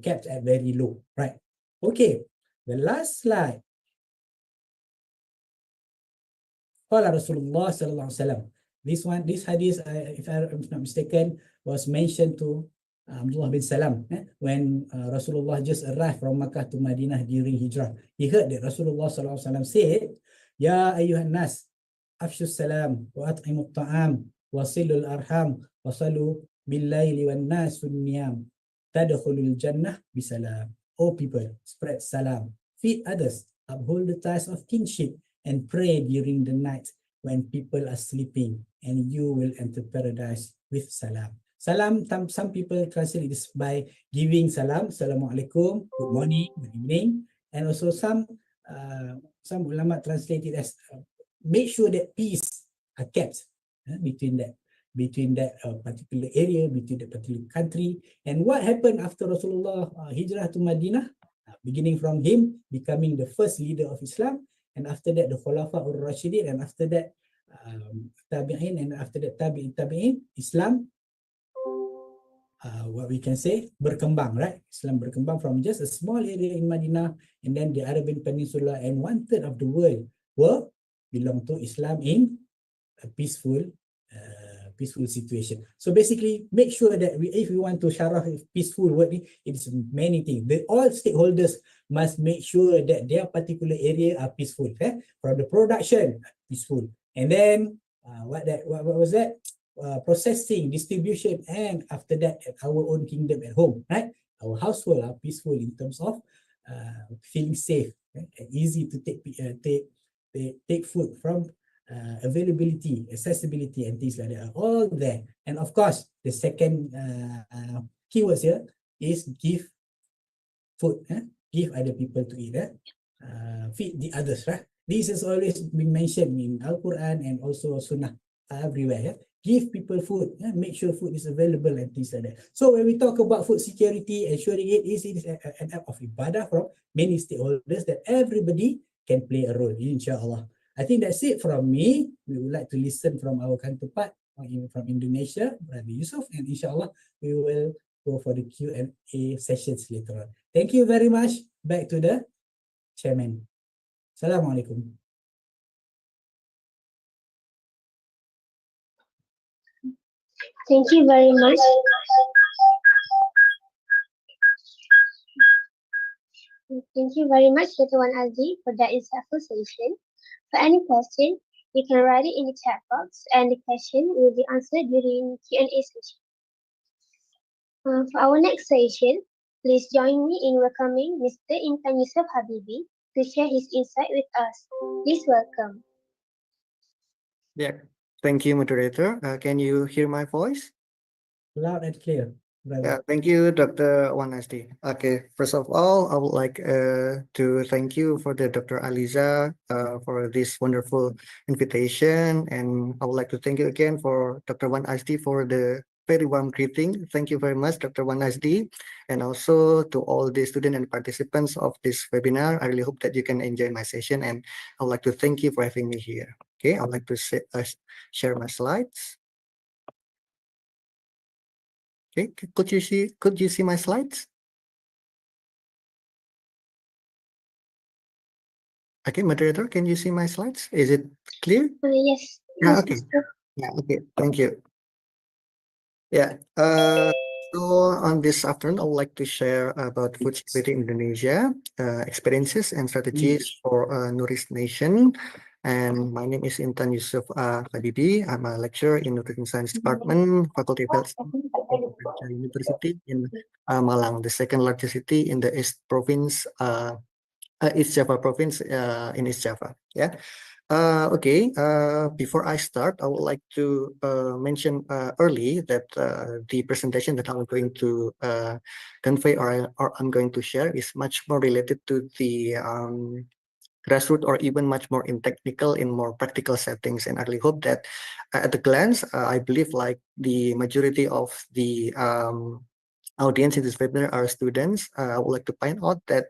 kept at very low, right? Okay, The last slide. Qala Rasulullah sallallahu alaihi wasallam. This hadith, if I'm not mistaken, was mentioned to Abdullah bin Salam when Rasulullah just arrived from Makkah to Madinah during Hijrah. He heard that Rasulullah sallallahu alaihi wasallam said, "Ya ayyuhan nas, afshu salam wa at'imu at-ta'am wa silul arham wa salu bil-laili wan nasu niyam tadkhulul jannah bisalam." O people, spread salam, feed others, uphold the ties of kinship, and pray during the night when people are sleeping, and you will enter paradise with salam. Salam, some people translate this by giving salam, Assalamualaikum, good morning, good evening, and also some ulama translate it as make sure that peace are kept between that particular area, between that particular country. And what happened after Rasulullah hijrah to Madinah? Beginning from him becoming the first leader of Islam, and after that the Khulafa al-Rashidin, and after that Tabi'in, and after that Tabi'in, Islam, what we can say, berkembang, right? Islam berkembang from just a small area in Madinah, and then the Arabian Peninsula, and 1/3 of the world belong to Islam in a peaceful situation. So basically, make sure that if we want to sharah peaceful word, it is many things. All stakeholders must make sure that their particular area are peaceful. From the production, peaceful, and then what was that? Processing, distribution, and after that, our own kingdom at home, right? Our household are peaceful in terms of feeling safe, easy to take food from. Availability, accessibility, and things like that are all there. And of course, the second keywords here is give food, give other people to eat, feed the others, right? This has always been mentioned in Al-Quran and also Sunnah everywhere. Give people food, make sure food is available and things like that. So when we talk about food security, ensuring it is an act of ibadah from many stakeholders that everybody can play a role, inshallah. I think that's it from me. We would like to listen from our counterpart from Indonesia, Brother Yusuf, and inshallah we will go for the Q&A sessions later on. Thank you very much. Back to the chairman. Assalamualaikum. Thank you very much. Thank you very much, Dr. Wan Azzi, for that insightful session. For any question, you can write it in the chat box, and the question will be answered during Q&A session. For our next session, please join me in welcoming Mr. Intan Yusuf Habibi to share his insight with us. Please welcome. Yeah, thank you, moderator. Can you hear my voice? Loud and clear. Yeah, thank you, Dr. Wan Azdi. Okay, first of all, I would like to thank you for the Dr. Aliza for this wonderful invitation, and I would like to thank you again for Dr. Wan Azdi for the very warm greeting. Thank you very much, Dr. Wan Azdi, and also to all the students and participants of this webinar. I really hope that you can enjoy my session, and I would like to thank you for having me here. Okay, I'd like to share my slides. Okay, could you see my slides? Okay, moderator, can you see my slides? Is it clear? Yes. Yeah, okay. Yeah, okay, thank you. Yeah, so on this afternoon, I would like to share about food security in Indonesia, experiences and strategies for a nourished nation. And my name is Intan Yusuf Habibi. I'm a lecturer in Nutrition Science Department, Faculty of Health University in Malang, the second largest city in the East Province, East Java Province in East Java. Yeah. Okay, before I start, I would like to mention early that the presentation that I'm going to convey or I'm going to share is much more related to the grassroots, or even much more in technical, in more practical settings. And I really hope that at a glance, I believe like the majority of the audience in this webinar are students. I would like to point out that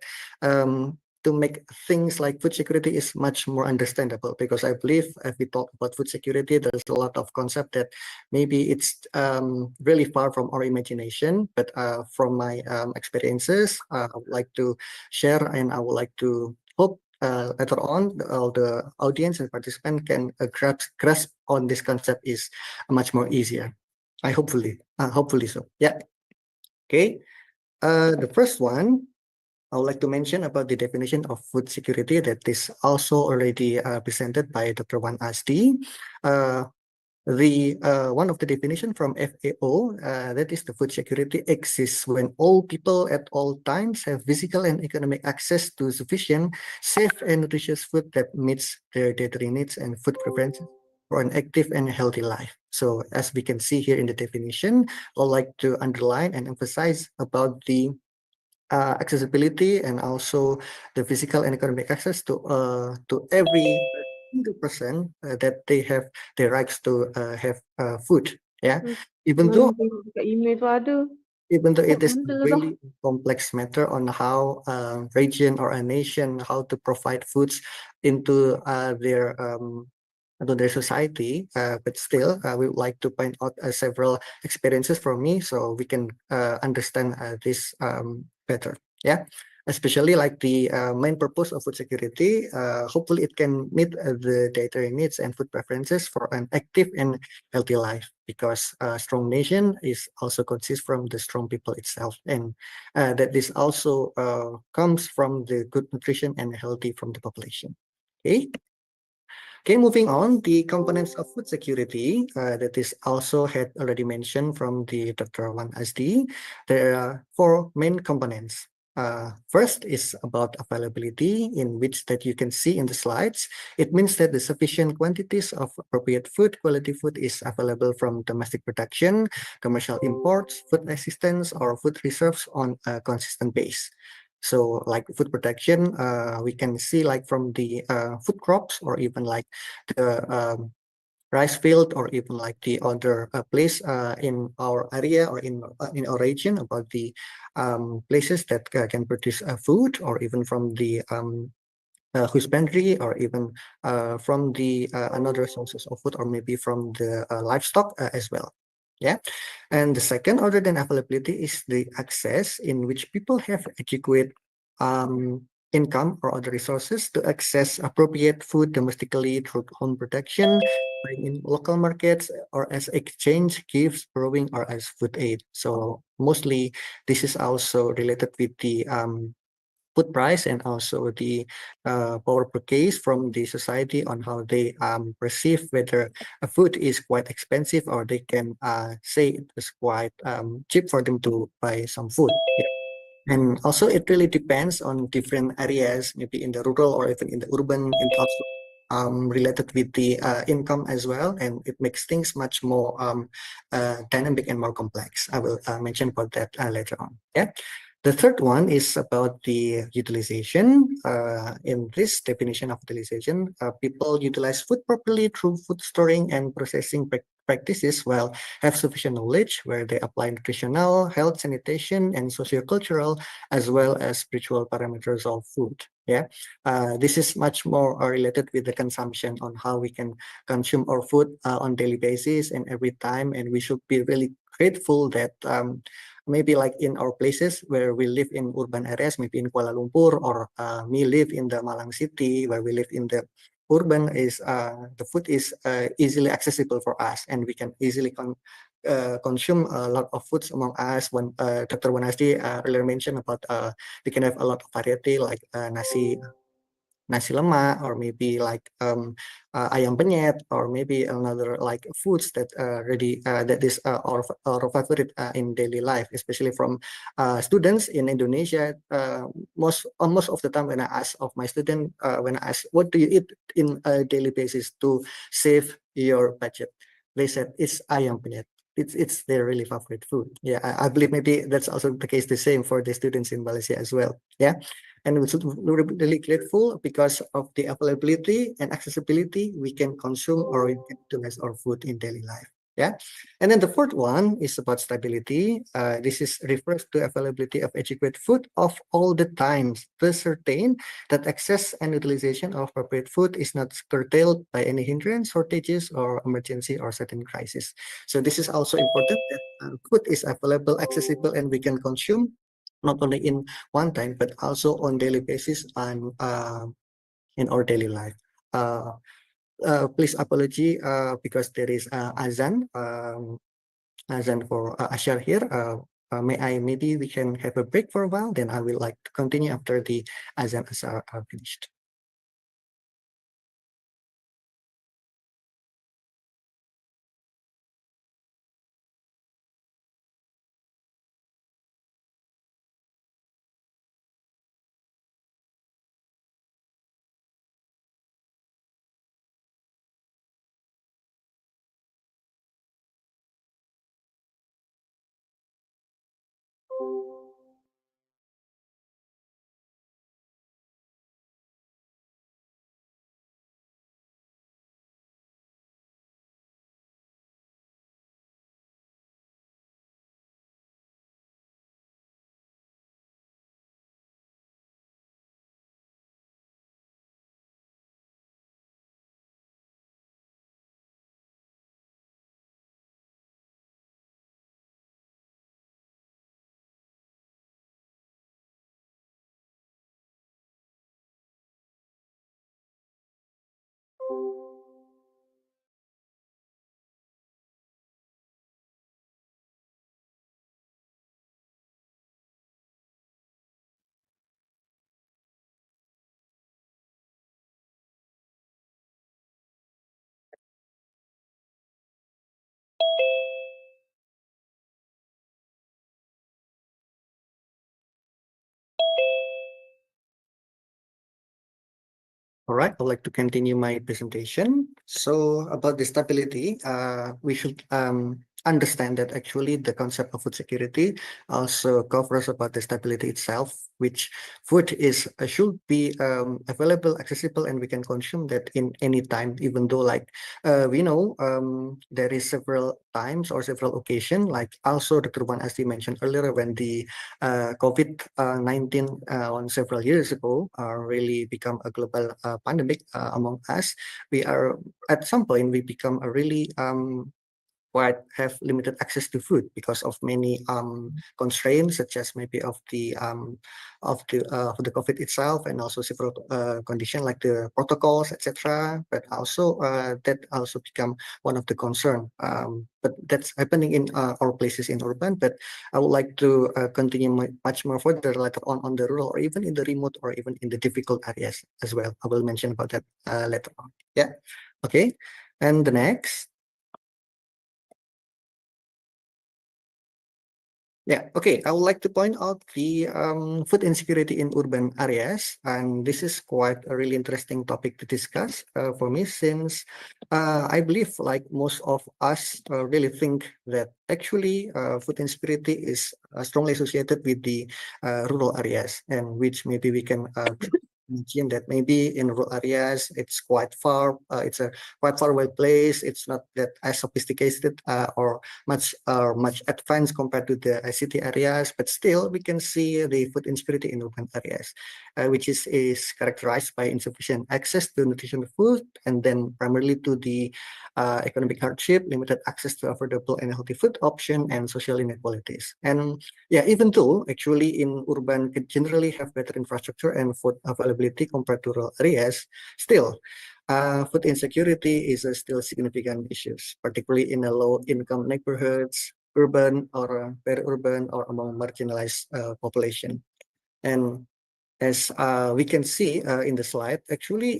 to make things like food security is much more understandable, because I believe if we talk about food security, there's a lot of concept that maybe it's really far from our imagination. But from my experiences, I would like to share, and I would like to hope later on all the audience and participant can grasp on this concept is much more easier. I hopefully so. Yeah. Okay. The first one I would like to mention about the definition of food security that is also already presented by Dr. Wan Asdi. One of the definition from FAO, that is the food security exists when all people at all times have physical and economic access to sufficient, safe and nutritious food that meets their dietary needs and food preferences for an active and healthy life. So as we can see here in the definition, I would like to underline and emphasize about the accessibility and also the physical and economic access to every single person that they have the rights to have food. Yeah, even though Kat email tu ada. it is Ada dah. really complex matter on how region or a nation how to provide foods into their society, but still we would like to point out several experiences from me so we can understand this better. Yeah, especially like the main purpose of food security, hopefully it can meet the dietary needs and food preferences for an active and healthy life, because a strong nation is also consists from the strong people itself, and that this also comes from the good nutrition and healthy from the population. Okay, moving on, the components of food security that is also had already mentioned from the Dr. Wan Asdi. There are four main components. First is about availability, in which that you can see in the slides. It means that the sufficient quantities of appropriate food, quality food is available from domestic production, commercial imports, food assistance, or food reserves on a consistent base. So like food production, we can see like from the food crops, or even like the rice field, or even like the other place in our area or in our region, about the places that can produce food, or even from the husbandry, or even from the another sources of food, or maybe from the livestock as well. Yeah, and the second, other than availability, is the access, in which people have adequate income or other resources to access appropriate food domestically through home production, buying in local markets, or as exchange, gifts, borrowing, or as food aid. So mostly this is also related with the food price, and also the power purchase from the society on how they perceive whether a food is quite expensive, or they can say it was quite cheap for them to buy some food. Yeah. And also it really depends on different areas, maybe in the rural or even in the urban, and also related with the income as well, and it makes things much more dynamic and more complex. I will mention about that later on. Yeah. The third one is about the utilization. In this definition of utilization, people utilize food properly through food storing and processing practices, while have sufficient knowledge where they apply nutritional, health, sanitation, and sociocultural, as well as spiritual parameters of food. Yeah, this is much more related with the consumption on how we can consume our food on daily basis and every time, and we should be really grateful that maybe like in our places where we live in urban areas, maybe in Kuala Lumpur, or me live in the Malang city, where we live in the urban, is the food is easily accessible for us, and we can easily consume a lot of foods among us. When Dr. Wanasdi earlier mentioned about we can have a lot of variety, like nasi lemak, or maybe like ayam penyet, or maybe another like foods that that is our favorite in daily life, especially from students in Indonesia. Most of the time when I ask of my student, when I ask what do you eat in a daily basis to save your budget, they said it's ayam penyet. It's their really favorite food. Yeah, I believe maybe that's also the case the same for the students in Malaysia as well. Yeah. And we're really grateful because of the availability and accessibility we can consume or we can utilize our food in daily life. Yeah. And then the fourth one is about stability. This is refers to availability of adequate food of all the times to certain that access and utilization of appropriate food is not curtailed by any hindrance, shortages, or emergency or sudden crisis. So this is also important that food is available, accessible, and we can consume not only in one time but also on daily basis and in our daily life. Please apology because there is azan for Ashar here. Maybe we can have a break for a while, then I will like to continue after the azan is finished. All right, I'd like to continue my presentation. So about the stability, we should understand that actually the concept of food security also covers about the stability itself, which food is should be available, accessible, and we can consume that in any time, even though like we know there is several times or several occasions, like also Dr. Wan Asti mentioned earlier when the COVID-19 on several years ago really become a global pandemic among us. We are at some point we become a really quite have limited access to food because of many constraints, such as maybe of the COVID itself, and also several conditions like the protocols, etc. But also that also become one of the concern. But that's happening in our places in urban. But I would like to continue much more further later on the rural or even in the remote or even in the difficult areas as well. I will mention about that later on. Yeah. Okay. And the next. Yeah, okay. I would like to point out the food insecurity in urban areas, and this is quite a really interesting topic to discuss for me, since I believe, like most of us, really think that actually food insecurity is strongly associated with the rural areas, and which maybe we can imagine that maybe in rural areas it's quite far. It's a quite far away place. It's not that as sophisticated or much advanced compared to the city areas, but still we can see the food insecurity in urban areas, which is characterized by insufficient access to nutritional food, and then primarily to the economic hardship, limited access to affordable and healthy food option, and social inequalities. And yeah, even though actually in urban it generally have better infrastructure and food availability compared to rural areas, still food insecurity is a still significant issues, particularly in a low-income neighborhoods, urban or peri-urban, or among marginalized population. And as we can see in the slide, actually,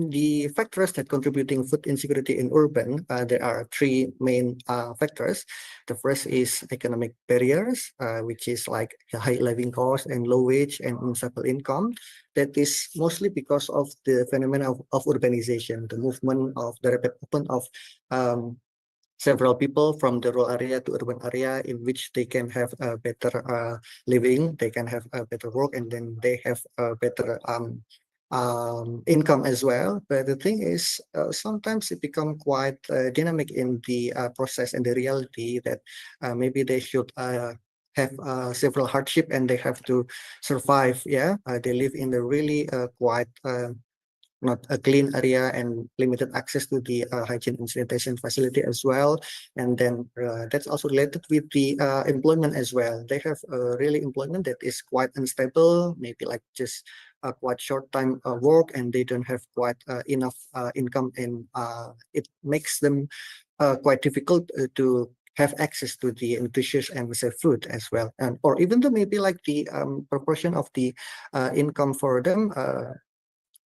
the factors that contributing food insecurity in urban, there are three main factors. The first is economic barriers, which is like the high living cost and low wage and unstable income. That is mostly because of the phenomenon of urbanization, the movement of the rapid movement of several people from the rural area to urban area, in which they can have a better living, they can have a better work, and then they have a better income as well. But the thing is, sometimes it become quite dynamic in the process and the reality that maybe they should have several hardship and they have to survive. Yeah, they live in a really quite not a clean area and limited access to the hygiene and sanitation facility as well. And then that's also related with the employment as well. They have really employment that is quite unstable, maybe like just quite short time work, and they don't have quite enough income, and it makes them quite difficult to have access to the nutritious and safe food as well. And or even though maybe like the proportion of the income for them,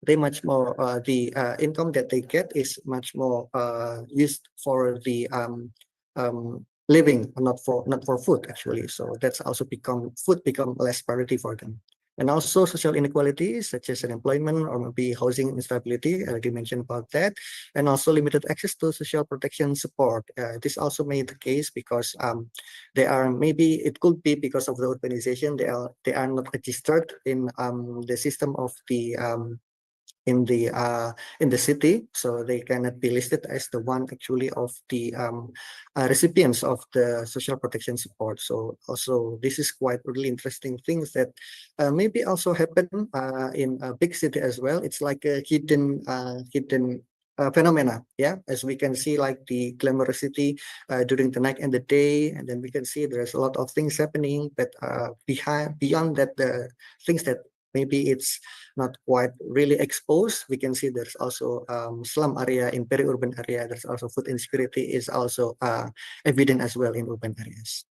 they much more the income that they get is much more used for the living, not for food actually. So that's also food become less priority for them. And also social inequalities such as unemployment or maybe housing instability, I already mentioned about that, and also limited access to social protection support. This also made the case because they are, maybe it could be because of the urbanization, they are not registered in the system of the in the city, so they cannot be listed as the one actually of the recipients of the social protection support. So also this is quite really interesting things that maybe also happen in a big city as well. It's like a hidden phenomena, yeah, as we can see like the glamorosity during the night and the day, and then we can see there's a lot of things happening, but beyond that, the things that maybe it's not quite really exposed, we can see there's also slum area in peri-urban area. There's also food insecurity is also evident as well in urban areas.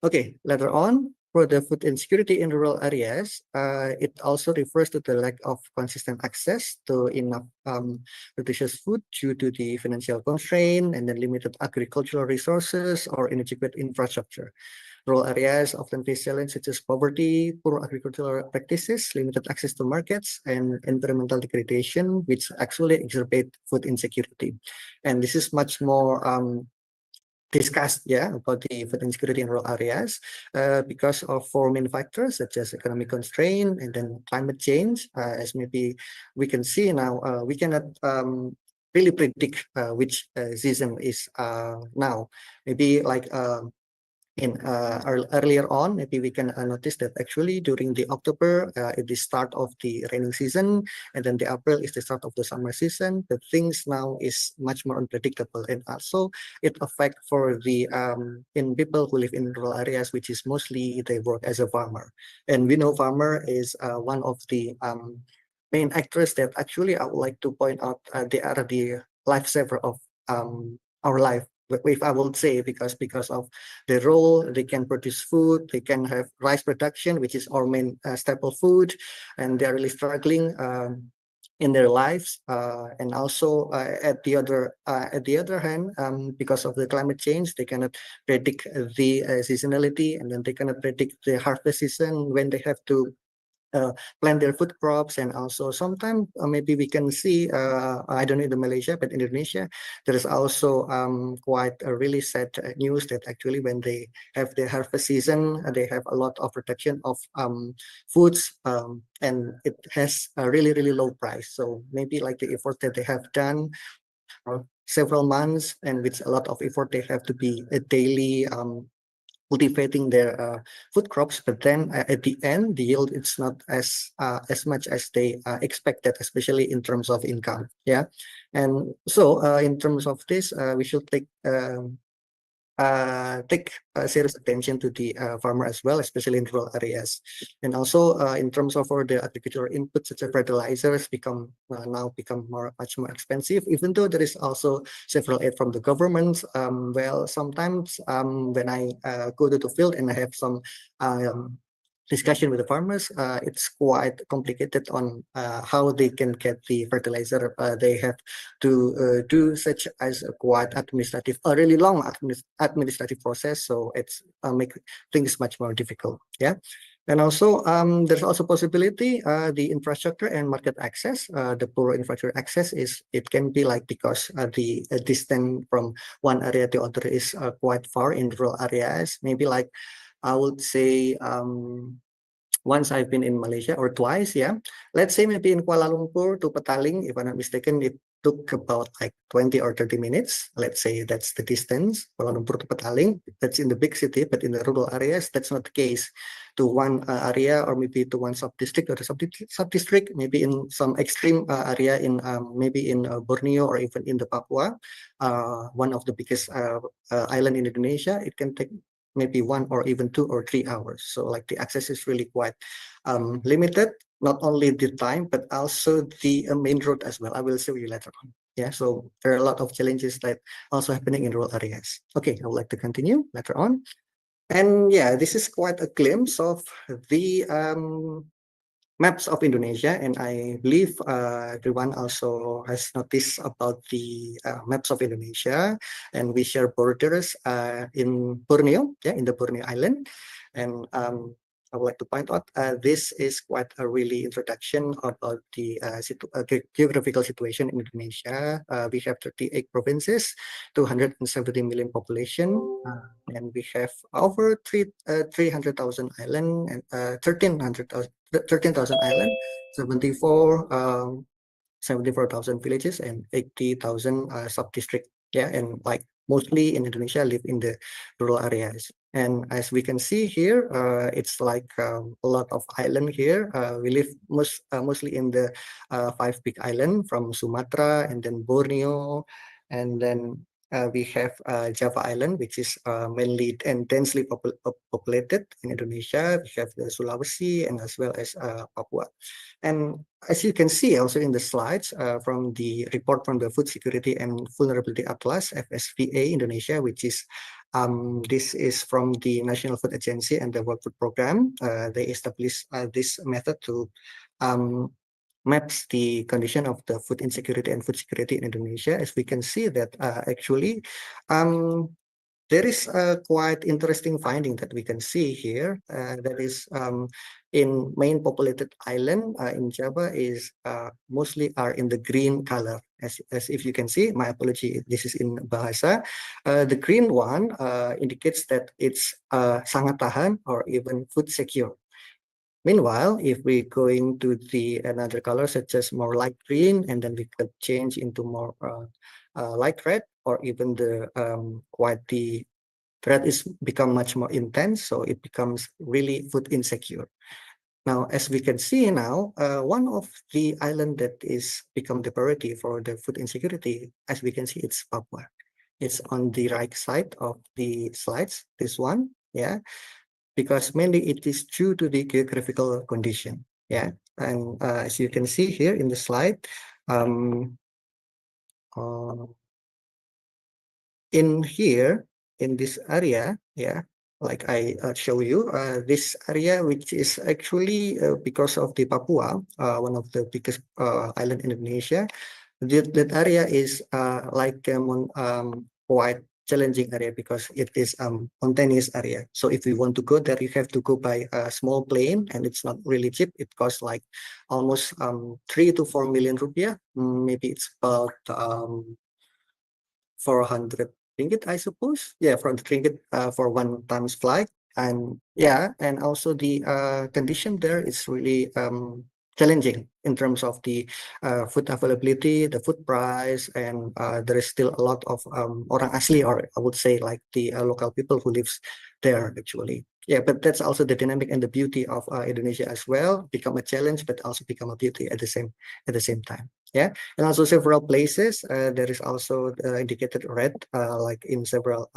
Okay, later on, for the food insecurity in rural areas, it also refers to the lack of consistent access to enough nutritious food due to the financial constraint and then limited agricultural resources or inadequate infrastructure. Rural areas often face challenges such as poverty, poor agricultural practices, limited access to markets, and environmental degradation, which actually exacerbate food insecurity. And this is much more discussed, yeah, about the food insecurity in rural areas because of four main factors such as economic constraint and then climate change. As maybe we can see now, we cannot really predict which season is now. Maybe like earlier on, maybe we can notice that actually during the October is the start of the raining season, and then the April is the start of the summer season. The things now is much more unpredictable, and also it affect for the in people who live in rural areas, which is mostly they work as a farmer, and we know farmer is one of the main actors that actually I would like to point out. They are the lifesaver of our life, if I would say, because of the role, they can produce food, they can have rice production, which is our main staple food, and they're really struggling in their lives. And also at the other hand, because of the climate change, they cannot predict the seasonality, and then they cannot predict the harvest season when they have to plant their food crops. And also sometimes maybe we can see, I don't know in Malaysia, but Indonesia, there is also quite a really sad news that actually when they have the harvest season, they have a lot of production of foods, and it has a really, really low price. So maybe like the effort that they have done for several months, and with a lot of effort, they have to be a daily cultivating their food crops, but then at the end, the yield it's not as much as they expected, especially in terms of income. Yeah, and so in terms of this, we should take serious attention to the farmer as well, especially in rural areas. And also in terms of the agricultural inputs such as fertilizers now become much more expensive, even though there is also several aid from the government. Well, sometimes when I go to the field and I have some discussion with the farmers, it's quite complicated on how they can get the fertilizer. They have to do such as a quite a really long administrative process. So it's make things much more difficult. Yeah. And also, there's also possibility the infrastructure and market access. The poor infrastructure access it can be like because the distance from one area to other is quite far in rural areas. Maybe like I would say once I've been in Malaysia, or twice, yeah. Let's say maybe in Kuala Lumpur to Petaling, if I'm not mistaken, it took about like 20 or 30 minutes. Let's say that's the distance, Kuala Lumpur to Petaling. That's in the big city, but in the rural areas, that's not the case. To one area, or maybe to one sub-district or sub-district, maybe in some extreme area in maybe in Borneo or even in the Papua, one of the biggest island in Indonesia, it can take maybe 1 or even 2 or 3 hours. So like the access is really quite limited, not only the time, but also the main road as well. I will show you later on. Yeah, so there are a lot of challenges that also happening in rural areas. Okay, I would like to continue later on. And yeah, this is quite a glimpse of the maps of Indonesia, and I believe everyone also has noticed about the maps of Indonesia, and we share borders in Borneo, yeah, in the Borneo Island, and I would like to point out this is quite a really introduction about the geographical situation in Indonesia. We have 38 provinces, 270 million population, and we have over 300,000 island and 13,000 island, 74,000 villages, and 80,000 sub-district. Yeah, and like mostly in Indonesia live in the rural areas. And as we can see here, it's like a lot of island here. We live mostly in the 5 big island from Sumatra, and then Borneo, and then we have Java Island, which is mainly and densely populated in Indonesia. We have the Sulawesi and as well as Papua. And as you can see also in the slides from the report from the Food Security and Vulnerability Atlas, FSVA Indonesia, which is this is from the National Food Agency and the World Food Program. They established this method to maps the condition of the food insecurity and food security in Indonesia. As we can see that actually there is a quite interesting finding that we can see here. That is in main populated island in Java is mostly are in the green color. As if you can see, my apology, this is in Bahasa. The green one indicates that it's sangat tahan or even food secure. Meanwhile, if we going to the another color such as more light green, and then we could change into more light red, or even the quite the red is become much more intense, so it becomes really food insecure. Now, as we can see now, one of the island that is become the priority for the food insecurity, as we can see, it's Papua. It's on the right side of the slides, this one, yeah, because mainly it is due to the geographical condition, yeah. And as you can see here in the slide, in here, in this area, yeah, like I show you, this area, which is actually because of the Papua, one of the biggest island in Indonesia, that area is like quite challenging area because it is mountainous area. So if you want to go there, you have to go by a small plane, and it's not really cheap. It costs like almost 3 to 4 million rupiah. Maybe it's about 400 ringgit, I suppose. Yeah, 400 ringgit for one time's flight. And yeah, and also the condition there is really challenging in terms of the food availability, the food price, and there is still a lot of orang asli, or I would say like the local people who lives there actually. Yeah, but that's also the dynamic and the beauty of Indonesia as well. Become a challenge, but also become a beauty at the same time. Yeah, and also several places there is also indicated red, like in several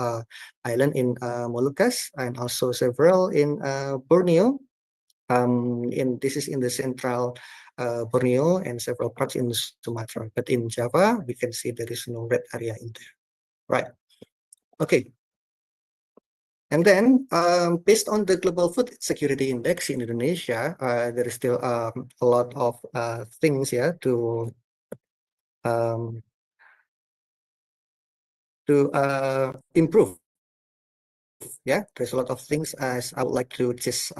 island in Molucas, and also several in Borneo. This is in the central Borneo and several parts in Sumatra. But in Java, we can see there is no red area in there. Right. Okay. And then, based on the Global Food Security Index in Indonesia, there is still a lot of things, yeah, to improve. Yeah, there's a lot of things, as I would like to just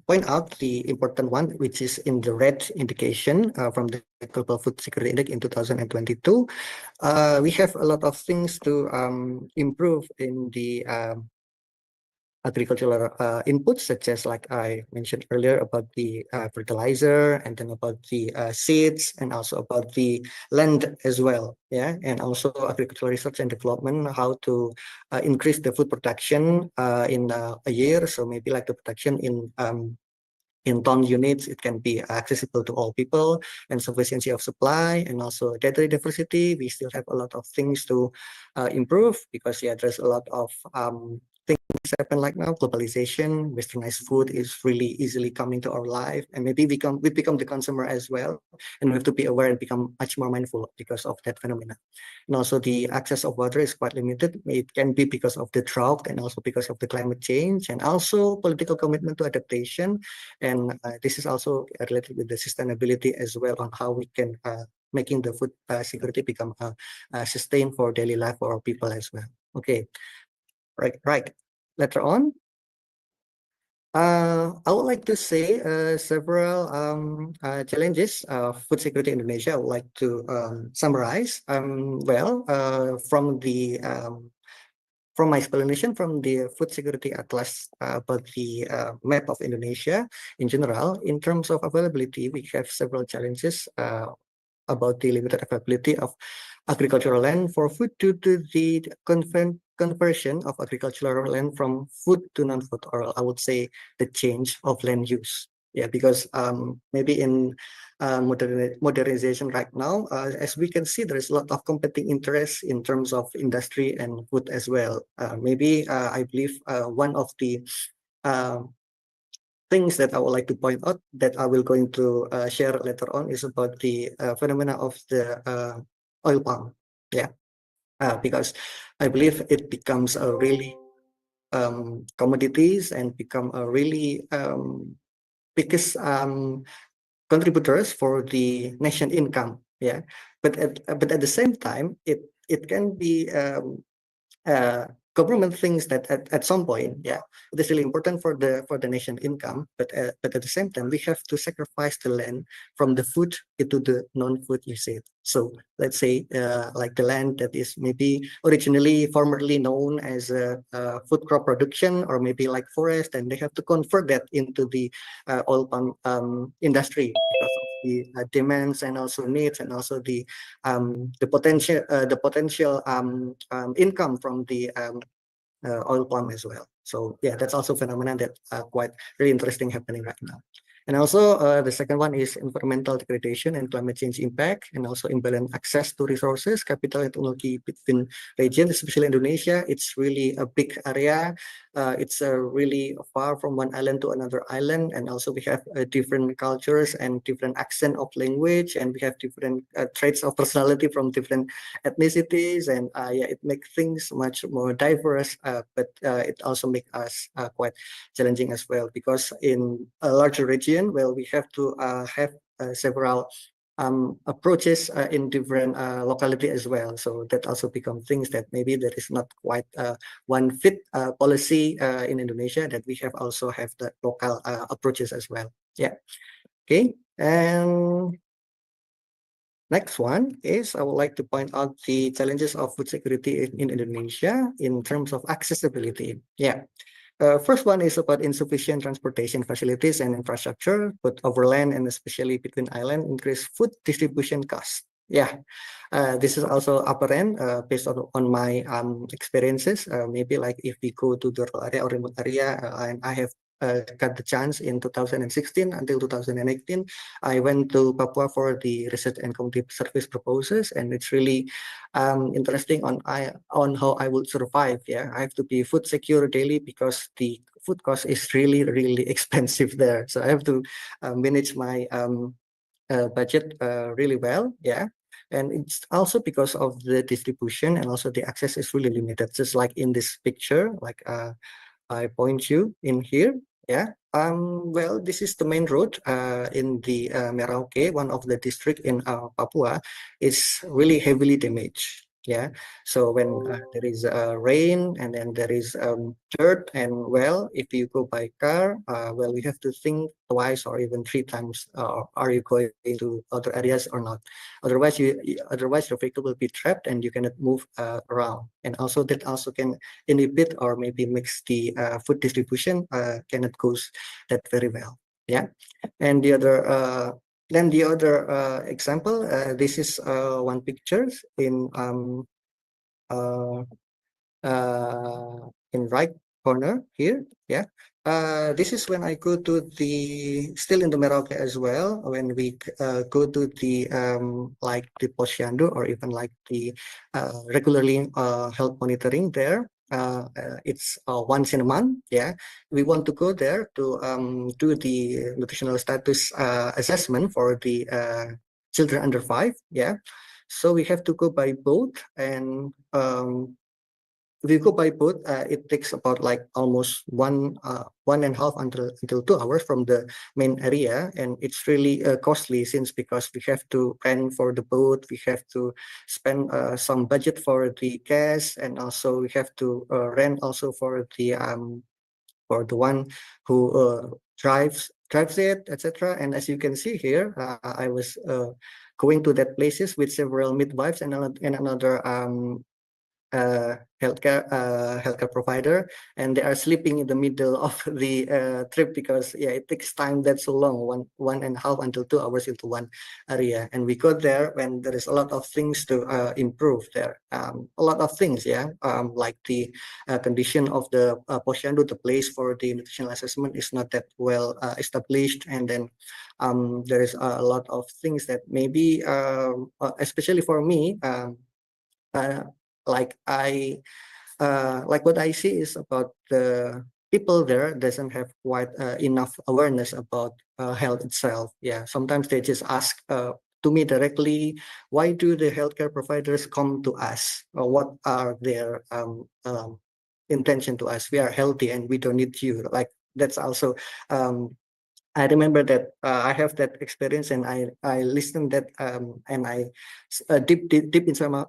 point out the important one, which is in the red indication from the Global Food Security Index in 2022. We have a lot of things to improve in the agricultural inputs, such as like I mentioned earlier about the fertilizer, and then about the seeds, and also about the land as well. Yeah, and also agricultural research and development, how to increase the food production in a year. So maybe like the production in ton units, it can be accessible to all people, and sufficiency of supply, and also data diversity. We still have a lot of things to improve, because yeah, there's a lot of things happen like now. Globalization, westernized food is really easily coming to our life, and maybe we become the consumer as well, and we have to be aware and become much more mindful because of that phenomena. And also the access of water is quite limited. It can be because of the drought, and also because of the climate change, and also political commitment to adaptation. And this is also related with the sustainability as well, on how we can making the food security become sustained for daily life for our people as well. Okay, right. Later on, I would like to say several challenges of food security in Indonesia. I would like to summarize. From my explanation from the food security atlas about the map of Indonesia in general, in terms of availability, we have several challenges about the limited availability of agricultural land for food due to the conversion of agricultural land from food to non-food, or I would say the change of land use. Yeah, because maybe in modernization right now, as we can see, there is a lot of competing interests in terms of industry and food as well. Maybe I believe one of the things that I would like to point out that I will going to share later on is about the phenomena of the oil palm. Yeah, because I believe it becomes a really commodities, and become a really biggest contributors for the nation income. Yeah, but at the same time, it can be government thinks that at some point, yeah, it is really important for the nation income, but at the same time, we have to sacrifice the land from the food into the non-food usage. So let's say like the land that is maybe originally formerly known as food crop production, or maybe like forest, and they have to convert that into the oil palm industry, because of the demands, and also needs, and also the potential income from the oil palm as well. So yeah, that's also a phenomenon that quite really interesting happening right now. And also the second one is environmental degradation and climate change impact, and also imbalanced access to resources, capital, and technology between regions, especially Indonesia. It's really a big area. It's really far from one island to another island, and also we have different cultures and different accent of language, and we have different traits of personality from different ethnicities, and yeah, it makes things much more diverse, but it also makes us quite challenging as well, because in a larger region, well, we have to have several approaches in different locality as well. So that also become things that maybe there is not quite one fit policy in Indonesia, that we have also have the local approaches as well. Yeah. Okay. And next one is I would like to point out the challenges of food security in Indonesia in terms of accessibility. Yeah. First one is about insufficient transportation facilities and infrastructure, both overland and especially between island, increase food distribution costs. Yeah, this is also apparent based on my experiences. Maybe like if we go to the rural area or remote area, and I have got the chance in 2016 until 2018, I went to Papua for the research and community service proposals, and it's really interesting on how I would survive. Yeah, I have to be food secure daily because the food cost is really expensive there. So I have to manage my budget really well. Yeah. And it's also because of the distribution, and also the access is really limited. Just like in this picture, like I point you in here. Yeah. Well, this is the main road in the Merauke, one of the district in Papua, is really heavily damaged. Yeah, so when there is rain and then there is dirt, and well, if you go by car, well, you have to think twice or even three times. Are you going to other areas or not? Otherwise, otherwise your vehicle will be trapped and you cannot move around. And also that also can inhibit or maybe makes the food distribution cannot goes that very well. Yeah, and the other then the other example, this is one picture uh, in right corner here. Yeah, this is when I go to the still in the Merauke as well. When we go to the like the posyandu or even like the regularly health monitoring there. It's once in a month. Yeah, we want to go there to do the nutritional status assessment for the children under 5. Yeah, so we have to go by boat, and if you go by boat, it takes about like almost 1.5 until 2 hours from the main area, and it's really costly since because we have to rent for the boat, we have to spend some budget for the gas, and also we have to rent also for the one who drives it, etc. And as you can see here, I was going to that places with several midwives and another healthcare provider, and they are sleeping in the middle of the trip because yeah, it takes time that so long, 1.5 until 2 hours into one area. And we go there when there is a lot of things to improve there, a lot of things, yeah, like the condition of the posyandu, the place for the nutritional assessment is not that well established, and then there is a lot of things that maybe especially for me, uh, like what I see is about the people there doesn't have quite enough awareness about health itself. Yeah, sometimes they just ask to me directly, why do the healthcare providers come to us? Or what are their intention to us? We are healthy and we don't need you. Like that's also I remember that I have that experience, and I listened that and I deep inside my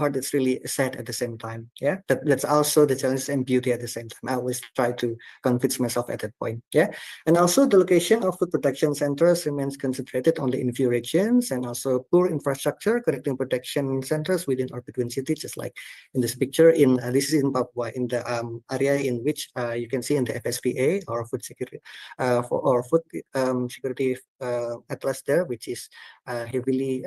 heart, it's really sad at the same time. Yeah, that's also the challenge and beauty at the same time. I always try to convince myself at that point. Yeah, and also the location of food protection centers remains concentrated only in few regions, and also poor infrastructure connecting protection centers within or between cities, just like in this picture. In this is in Papua, in the area in which you can see in the FSPA or food security for food security atlas there, which is heavily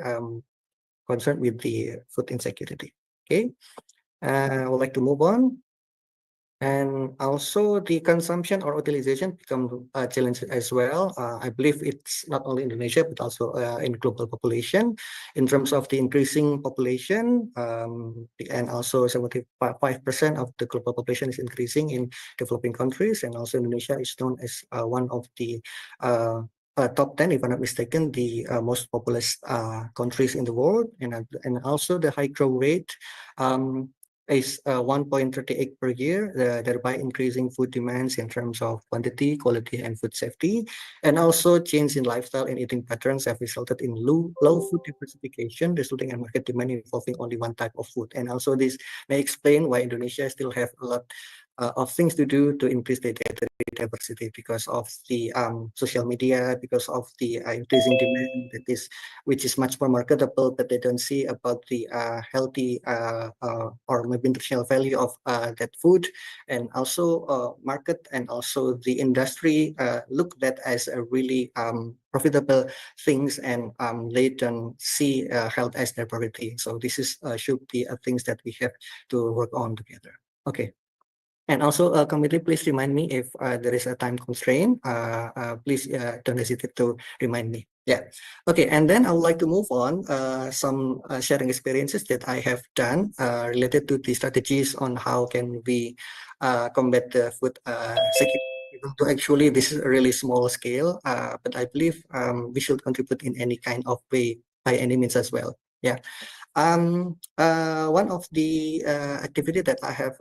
concerned with the food insecurity. Okay, I would like to move on. And also the consumption or utilization become a challenge as well. I believe it's not only Indonesia, but also in global population. In terms of the increasing population, and also 75% of the global population is increasing in developing countries. And also Indonesia is known as one of the top 10, if I'm not mistaken, the most populous countries in the world. And also the high growth rate is 1.38 per year, thereby increasing food demands in terms of quantity, quality, and food safety. And also change in lifestyle and eating patterns have resulted in low food diversification, resulting in market demand involving only one type of food. And also this may explain why Indonesia still have a lot of things to do to increase the diversity because of the social media, because of the increasing demand which is much more marketable, but they don't see about the healthy or maybe nutritional value of that food. And also market and also the industry look that as a really profitable things, and they don't see health as their priority. So this is should be things that we have to work on together. Okay. And also, committee, please remind me if there is a time constraint. Please don't hesitate to remind me. Yeah. Okay. And then I would like to move on some sharing experiences that I have done related to the strategies on how can we combat the food security. So actually, this is a really small scale, but I believe we should contribute in any kind of way by any means as well. Yeah. One of the activity that I have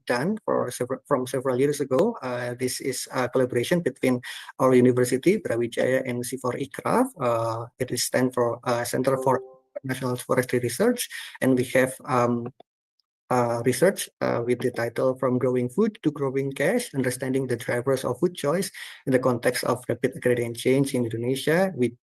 done from several years ago, this is a collaboration between our university, Brawijaya, and C4 ICRAF. It is stand for Center for National Forestry Research, and we have research with the title From Growing Food to Growing Cash, Understanding the Drivers of Food Choice in the Context of Rapid Agrarian Change in Indonesia. We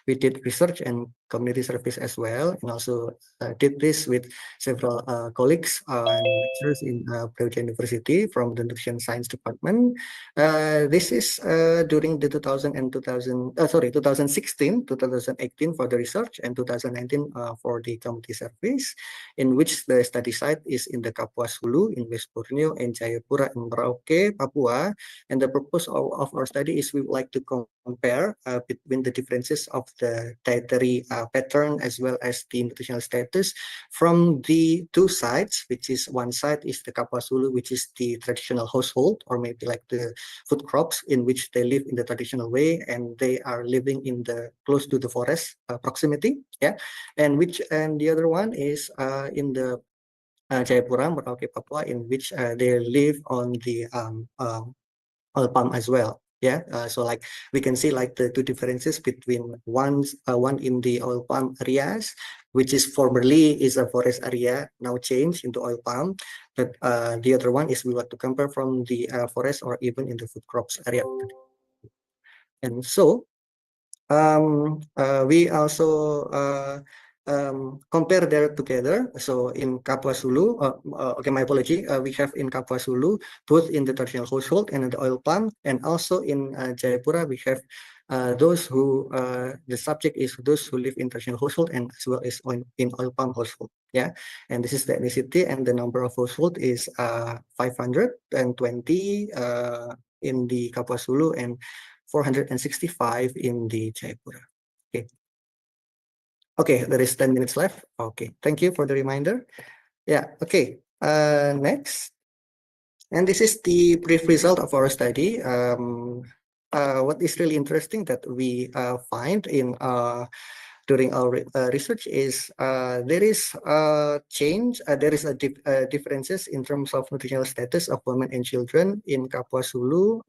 did research and community service as well, and also did this with several colleagues and lecturers in Brawijaya University from the Nutrition Science Department. This is during the 2016, 2018 for the research, and 2019 for the community service, in which the study site is in the Kapuas Hulu in West Borneo and Jayapura in Merauke, Papua. And the purpose of our study is we would like to compare between the differences of the dietary pattern as well as the nutritional status from the two sites, which is one side is the Kapuas Hulu, which is the traditional household, or maybe like the food crops in which they live in the traditional way, and they are living in the close to the forest proximity, yeah. And the other one is in the Jayapura, Merauke, Papua, in which they live on the oil palm as well. Yeah, so like we can see like the two differences between one in the oil palm areas, which is formerly is a forest area, now changed into oil palm. But the other one is we want to compare from the forest or even in the food crops area. And so we also compare there together. So in Kapuas Hulu, okay, my apology. We have in Kapuas Hulu both in the traditional household and in the oil palm, and also in Jayapura we have those who the subject is those who live in traditional household and as well as in oil palm household. Yeah, and this is the ethnicity, and the number of household is 520 in the Kapuas Hulu and 465 in the Jayapura. Okay. Okay, there is 10 minutes left. Okay, thank you for the reminder. Yeah, okay. Next. And this is the brief result of our study. What is really interesting that we find in during our research is there is a change, there is a differences in terms of nutritional status of women and children in Kapuas Hulu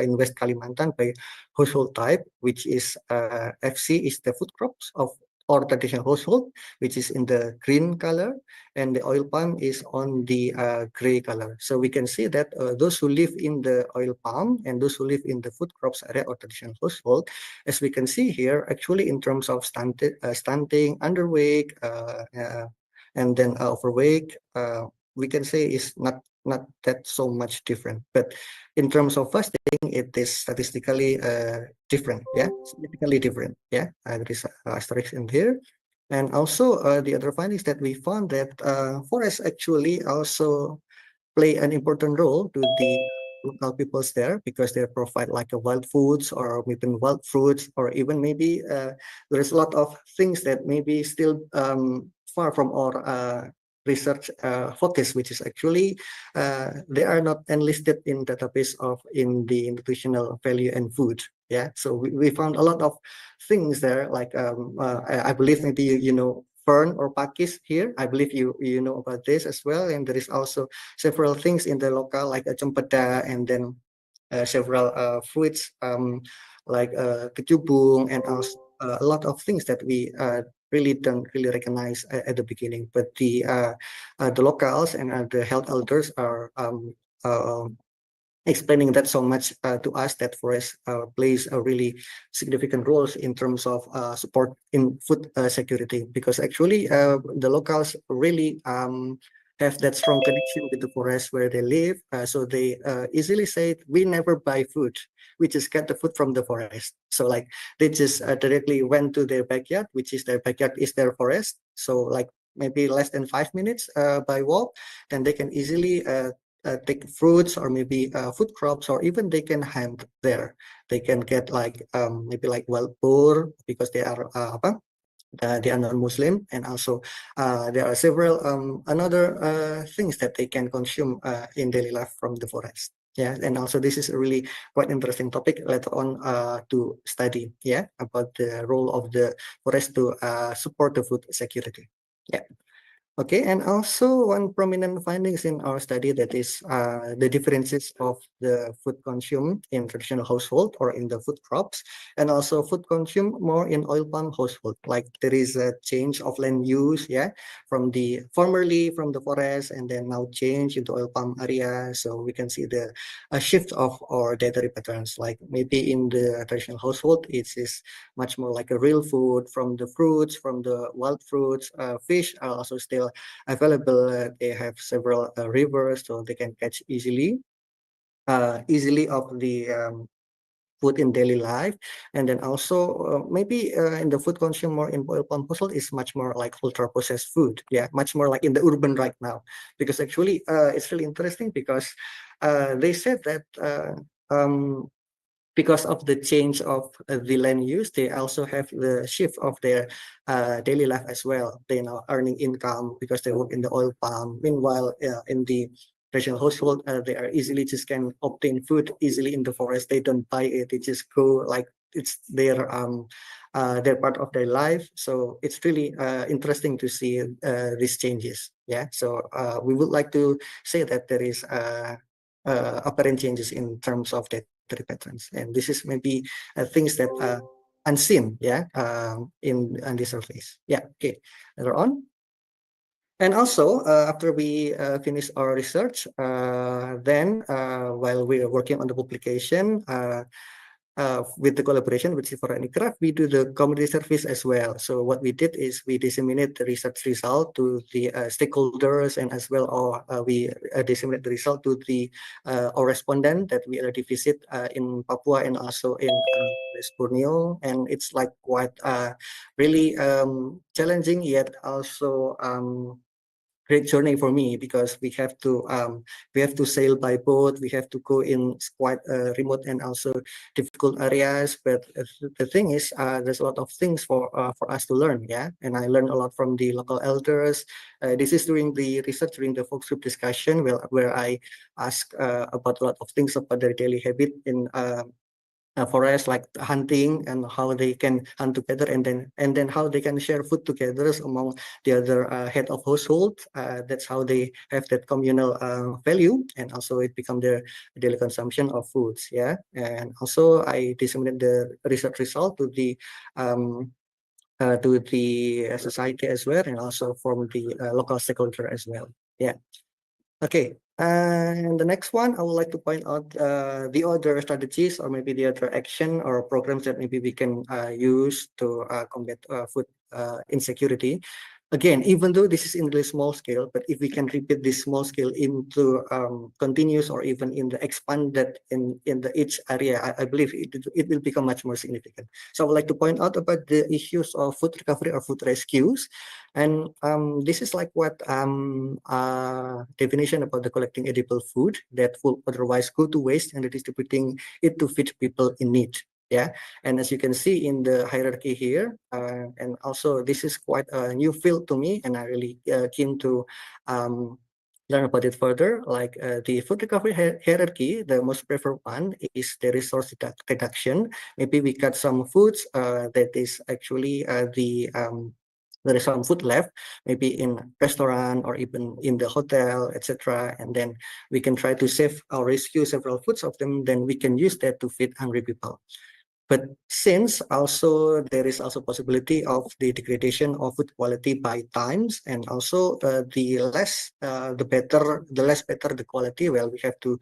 in West Kalimantan by household type, which is FC is the food crops of or traditional household, which is in the green color, and the oil palm is on the gray color. So we can see that those who live in the oil palm and those who live in the food crops area or traditional household, as we can see here, actually in terms of stunting, underweight, and then overweight, we can say is not that so much different. But in terms of fasting, it is statistically different, yeah, significantly different, yeah. There is asterisk in here. And also the other findings that we found that forests actually also play an important role to the local peoples there, because they provide like a wild foods or even wild fruits, or even maybe there's a lot of things that maybe still far from our research focus, which is actually they are not enlisted in database of in the nutritional value and food. Yeah, so we found a lot of things there, like I believe maybe you know fern or pakis here. I believe you know about this as well. And there is also several things in the local like a cempeda, and then several fruits like kecubung, and also a lot of things that we really don't really recognize at the beginning. But the locals and the health elders are explaining that so much to us, that forest plays a really significant role in terms of support in food security, because actually the locals really have that strong connection with the forest where they live. So they easily say, we never buy food, we just get the food from the forest. So like they just directly went to their backyard, which is their backyard is their forest. So like maybe less than 5 minutes by walk, then they can easily take fruits or maybe food crops, or even they can hunt there. They can get like maybe like wild boar, because they are they are non-Muslim, and also there are several another things that they can consume in daily life from the forest. Yeah, and also this is a really quite interesting topic later on to study. Yeah, about the role of the forest to support the food security. Yeah. Okay, and also one prominent findings in our study that is the differences of the food consumed in traditional household or in the food crops, and also food consumed more in oil palm household. Like there is a change of land use, yeah, from the formerly from the forest and then now change into oil palm area. So we can see the a shift of our dietary patterns. Like maybe in the traditional household, it is much more like a real food from the fruits, from the wild fruits. Fish are also still available. They have several rivers, so they can catch easily of the food in daily life. And then also maybe in the food consumed more in oil palm household is much more like ultra processed food. Yeah, much more like in the urban right now, because actually it's really interesting because they said that because of the change of the land use, they also have the shift of their daily life as well. They now earning income because they work in the oil palm. Meanwhile, in the traditional household, they are easily just can obtain food easily in the forest. They don't buy it. They just go like it's their part of their life. So it's really interesting to see these changes. Yeah. So we would like to say that there is apparent changes in terms of dietary patterns, and this is maybe things that unseen, yeah, in the surface. Yeah. Okay. Later on. And also, after we finish our research, then while we are working on the publication, with the collaboration with Sifara Craft, we do the community service as well. So what we did is we disseminate the research result to the stakeholders, and as well, or we disseminate the result to the our respondent that we already visit in Papua and also in West Borneo. And it's like quite really challenging, yet also great journey for me, because we have to sail by boat, we have to go in quite remote and also difficult areas. But the thing is, there's a lot of things for us to learn, yeah. And I learned a lot from the local elders. This is during the research, during the focus group discussion, where I ask about a lot of things about their daily habit in forest, like hunting, and how they can hunt together, and then how they can share food together among the other head of household. That's how they have that communal value, and also it become their daily consumption of foods. Yeah, and also I disseminate the research result to the society as well, and also from the local stakeholder as well. Yeah. Okay, and the next one, I would like to point out the other strategies, or maybe the other action or programs that maybe we can use to combat food insecurity. Again, even though this is in really small scale, but if we can repeat this small scale into continuous, or even in the expanded in the each area, I believe it will become much more significant. So I would like to point out about the issues of food recovery or food rescues. And this is like what definition about the collecting edible food that would otherwise go to waste and distributing it to feed people in need. Yeah, and as you can see in the hierarchy here, and also this is quite a new field to me, and I really keen to learn about it further. Like the food recovery hierarchy, the most preferred one is the resource reduction. Maybe we got some foods that is actually there is some food left, maybe in restaurant or even in the hotel, etc. And then we can try to save or rescue several foods of them. Then we can use that to feed hungry people. But since also there is also possibility of the degradation of food quality by times, and also the less the less better the quality. Well, we have to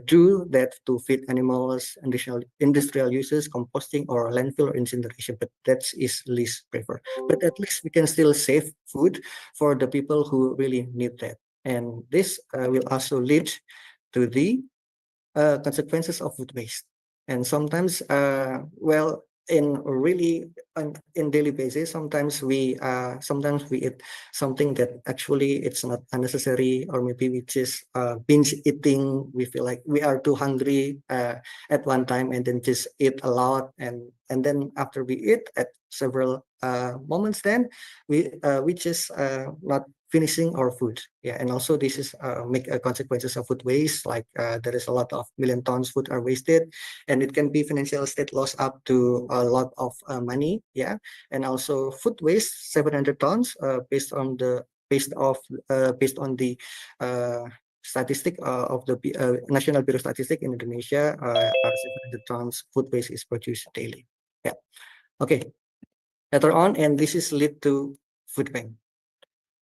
do that to feed animals, additional industrial uses, composting, or landfill or incineration. But that is least preferred. But at least we can still save food for the people who really need that. And this will also lead to the consequences of food waste. And sometimes, well, in really in daily basis, sometimes we eat something that actually it's not unnecessary, or maybe we just binge eating. We feel like we are too hungry at one time, and then just eat a lot, and then after we eat at several moments, then we just not finishing our food. Yeah, and also this is make consequences of food waste. Like there is a lot of million tons food are wasted, and it can be financial state loss up to a lot of money. Yeah, and also food waste 700 tons based on the based on the statistic of the National Bureau of Statistics in Indonesia, 700 tons food waste is produced daily. Yeah. Okay. Later on, and this is lead to food bank.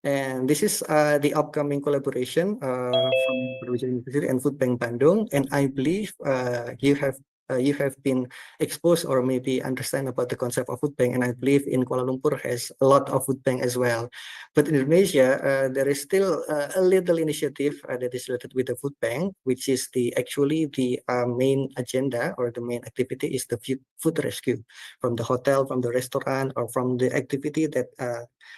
And this is the upcoming collaboration from Indonesia University and Food Bank Bandung. And I believe you have been exposed or maybe understand about the concept of food bank. And I believe in Kuala Lumpur has a lot of food bank as well. But in Indonesia, there is still a little initiative that is related with the food bank, which is actually the main agenda or the main activity is the food rescue from the hotel, from the restaurant, or from the activity that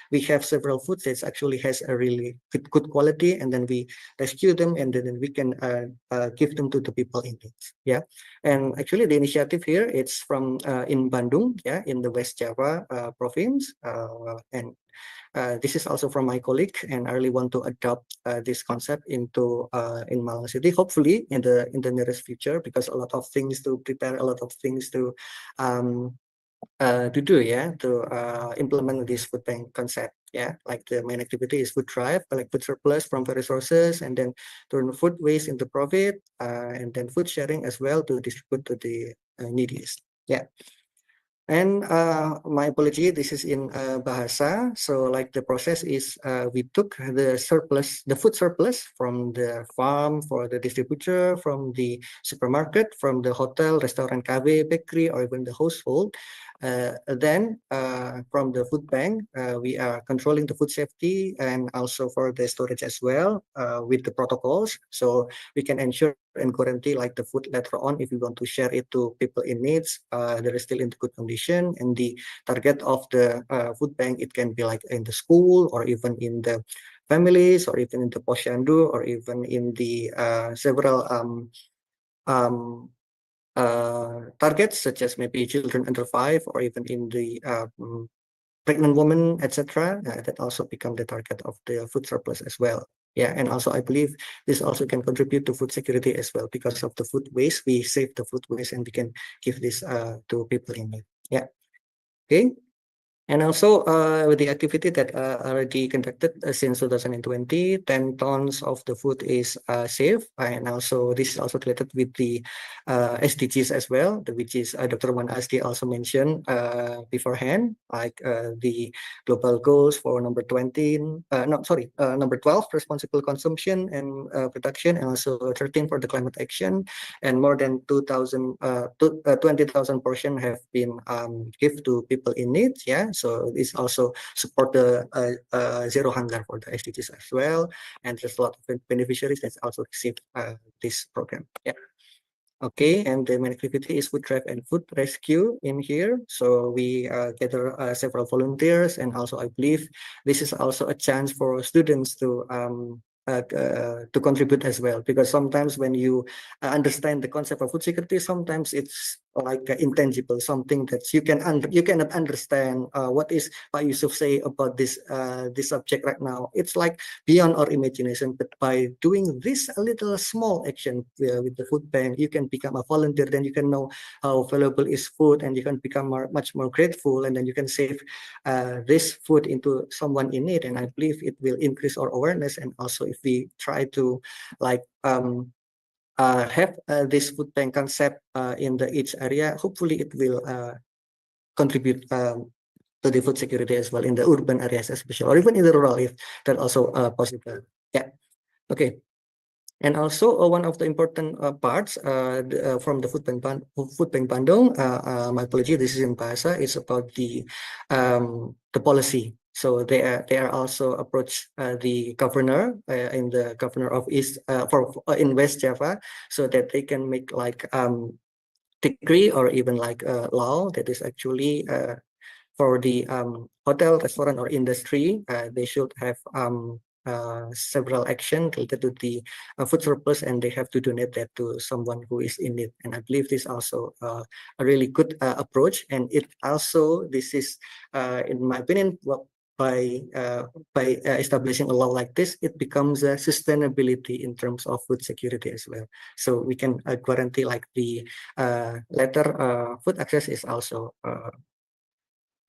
we have several foods that actually has a really good quality, and then we rescue them, and then we can give them to the people in need. Yeah, and actually the initiative here it's from in Bandung, yeah, in the West Java province, and this is also from my colleague, and I really want to adopt this concept into in Malang City, hopefully in the nearest future, because a lot of things to prepare, a lot of things to do, yeah, to implement this food bank concept. Yeah, like the main activity is food drive, collect food surplus from various sources, and then turn food waste into profit, and then food sharing as well to distribute to the neediest. Yeah. And my apology, this is in Bahasa. So like the process is we took the surplus, the food surplus from the farm for the distributor, from the supermarket, from the hotel, restaurant, cafe, bakery, or even the household. Then from the food bank, we are controlling the food safety and also for the storage as well with the protocols. So we can ensure and guarantee like the food later on, if we want to share it to people in needs, there is still in good condition. And the target of the food bank, it can be like in the school or even in the families or even in the posyandu or even in the several targets such as maybe children under 5 or even in the pregnant women, etc. That also become the target of the food surplus as well. Yeah, and also I believe this also can contribute to food security as well, because of the food waste, we save the food waste and we can give this to people in need. Yeah. Okay. And also with the activity that already conducted since 2020, 10 tons of the food is saved. And also this is also related with the SDGs as well, which is Dr. Wan Asdi also mentioned beforehand, like the global goals for number 20, number 12, responsible consumption and production, and also 13 for the climate action. And more than 20,000 portion have been given to people in need. Yeah. So this also support the zero hunger for the SDGs as well, and there's a lot of beneficiaries that also received this program. Yeah. Okay, and the main activity is food drive and food rescue in here. So we gather several volunteers, and also I believe this is also a chance for students to contribute as well, because sometimes when you understand the concept of food security, sometimes it's like intangible, something that you cannot understand what is Pak Yusuf say about this subject right now. It's like beyond our imagination, but by doing this a little small action with the food bank, you can become a volunteer, then you can know how valuable is food, and you can become much more grateful, and then you can save this food into someone in need. And I believe it will increase our awareness, and also if we try to like have this food bank concept in each area, hopefully it will contribute to the food security as well in the urban areas especially, or even in the rural if that also possible. Yeah. Okay. And also one of the important parts from the food bank Bandung, my apology, this is in Bahasa, is about the policy. So they are also approach the governor in the governor of East in West Java, so that they can make like decree or even like a law that is actually for the hotel, restaurant, or industry. They should have several action related to the food surplus, and they have to donate that to someone who is in need. And I believe this also a really good approach, and it also, this is in my opinion, by establishing a law like this, it becomes a sustainability in terms of food security as well. So we can guarantee like the later food access is also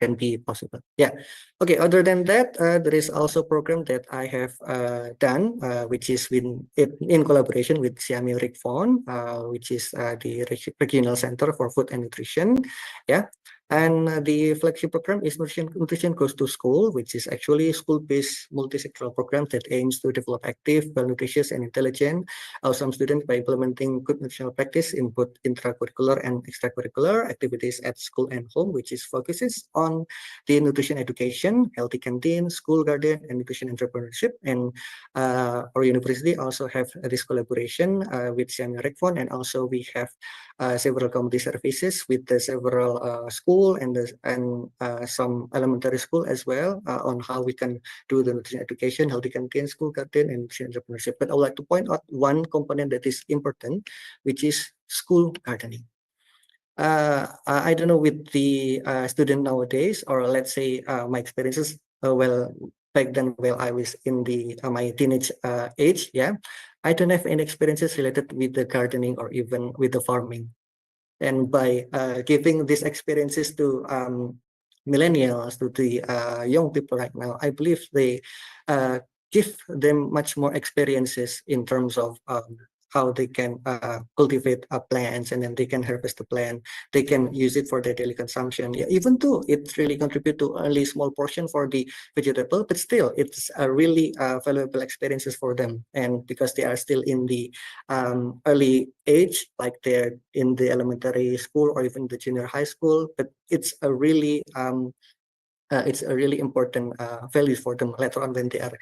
can be possible. Yeah. Okay. Other than that, there is also a program that I have done, which is in collaboration with Siamio Rikfon, which is the regional center for food and nutrition. Yeah. And the flagship program is Nutrition Goes to School, which is actually a school-based multi-sectoral program that aims to develop active, well-nutritious, and intelligent awesome students by implementing good nutritional practice in both intracurricular and extracurricular activities at school and home, which is focuses on the nutrition education, healthy canteen, school garden, and nutrition entrepreneurship. And our university also have this collaboration with Siamio Rekfon, and also we have several community services with the several school and some elementary school as well on how we can do the nutrition education, healthy canteen, school garden, and nutrition entrepreneurship. But I would like to point out one component that is important, which is school gardening. I don't know with the student nowadays, or let's say my experiences. Well, back then, while I was in the my teenage age, yeah, I don't have any experiences related with the gardening or even with the farming. And by giving these experiences to millennials, to the young people right now, I believe they give them much more experiences in terms of how they can cultivate plants, and then they can harvest the plant. They can use it for their daily consumption. Yeah, even though it really contribute to only small portion for the vegetable, but still it's a really valuable experiences for them. And because they are still in the early age, like they're in the elementary school or even the junior high school, but it's a really important value for them later on when they are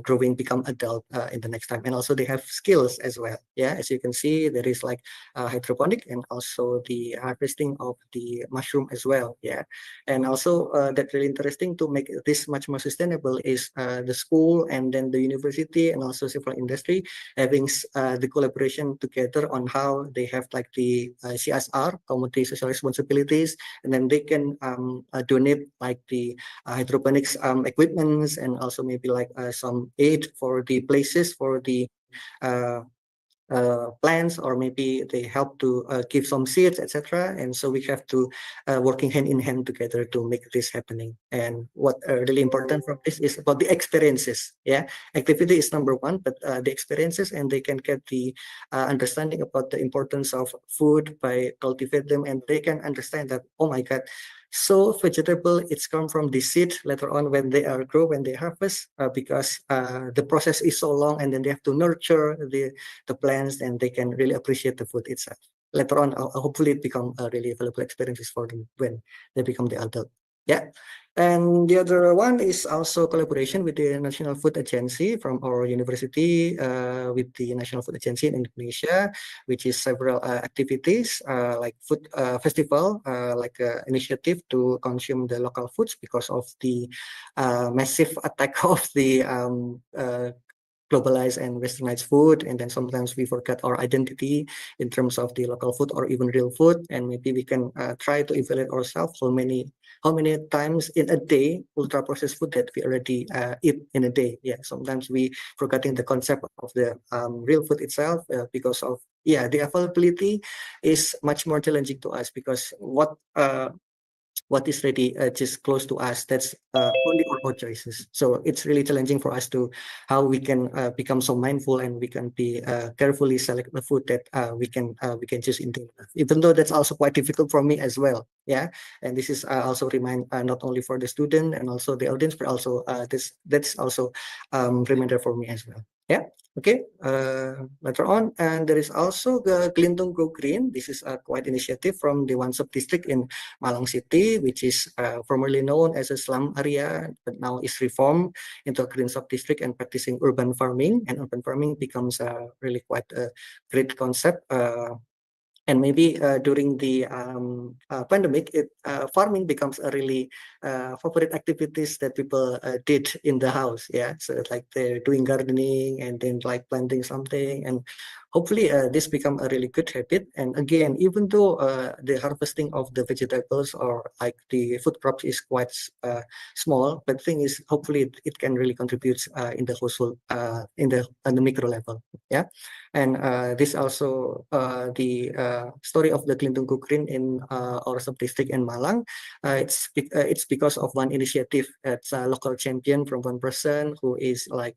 growing, become adult in the next time. And also they have skills as well. Yeah, as you can see, there is like hydroponic and also the harvesting of the mushroom as well. Yeah, and also that's really interesting to make this much more sustainable is the school and then the university and also civil industry having the collaboration together on how they have like the CSR, community social responsibilities, and then they can donate like the hydroponics equipments, and also maybe like some aid for the places for the plants, or maybe they help to give some seeds, etc. And so we have to working hand in hand together to make this happening. And what really important from this is about the experiences. Yeah, activity is number one, but the experiences, and they can get the understanding about the importance of food by cultivate them, and they can understand that, oh my God, so vegetable, it's come from the seed later on when they are grow, when they harvest, because the process is so long, and then they have to nurture the plants, and they can really appreciate the food itself. Later on, hopefully it become a really valuable experiences for them when they become the adult. Yeah. And the other one is also collaboration with the National Food Agency from our university with the National Food Agency in Indonesia, which is several activities like food festival, like initiative to consume the local foods because of the massive attack of the globalized and westernized food, and then sometimes we forget our identity in terms of the local food or even real food. And maybe we can try to evaluate ourselves how many times in a day ultra processed food that we already eat in a day. Yeah, sometimes we forgetting the concept of the real food itself because of the availability is much more challenging to us, because what is really just close to us, that's only our choices. So it's really challenging for us to how we can become so mindful, and we can be carefully select the food that we can choose in daily life, even though that's also quite difficult for me as well. Yeah, and this is also remind not only for the student and also the audience, but also that's also reminder for me as well. Yeah. Okay, later on, and there is also the Kelintong Go Green. This is a quite initiative from the one sub-district in Malang City, which is formerly known as a slum area, but now is reformed into a green sub-district and practicing urban farming. And urban farming becomes really quite a great concept. And maybe during the pandemic, farming becomes a really favorite activities that people did in the house. Yeah, so it's like they're doing gardening and then like planting something, and hopefully this become a really good habit. And again, even though the harvesting of the vegetables or like the food crops is quite small, but the thing is, hopefully it can really contribute in the household in the micro level. Yeah, and this also the story of the Kelintong Kukrin in our sub district in Malang. It's because of one initiative. It's a local champion from one person who is like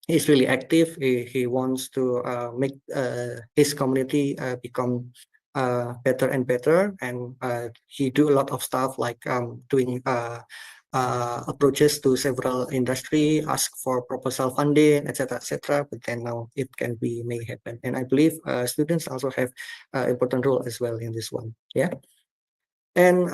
he's really active. He wants to make his community become better and better, and he do a lot of stuff like doing approaches to several industry, ask for proposal funding, etc., etc. But then now it can be may happen, and I believe students also have important role as well in this one. Yeah. And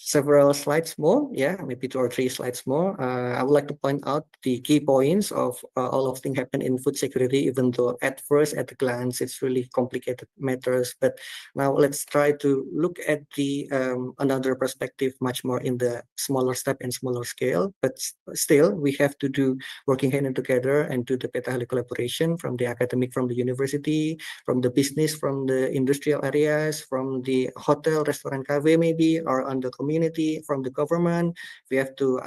several slides more, yeah, maybe 2 or 3 slides more. I would like to point out the key points of all of things happen in food security, even though at first, at a glance, it's really complicated matters. But now let's try to look at the another perspective, much more in the smaller step and smaller scale. But still, we have to do working hand in together and do the petaheli collaboration from the academic, from the university, from the business, from the industrial areas, from the hotel, restaurant, cafe maybe, or on the community, from the government. We have to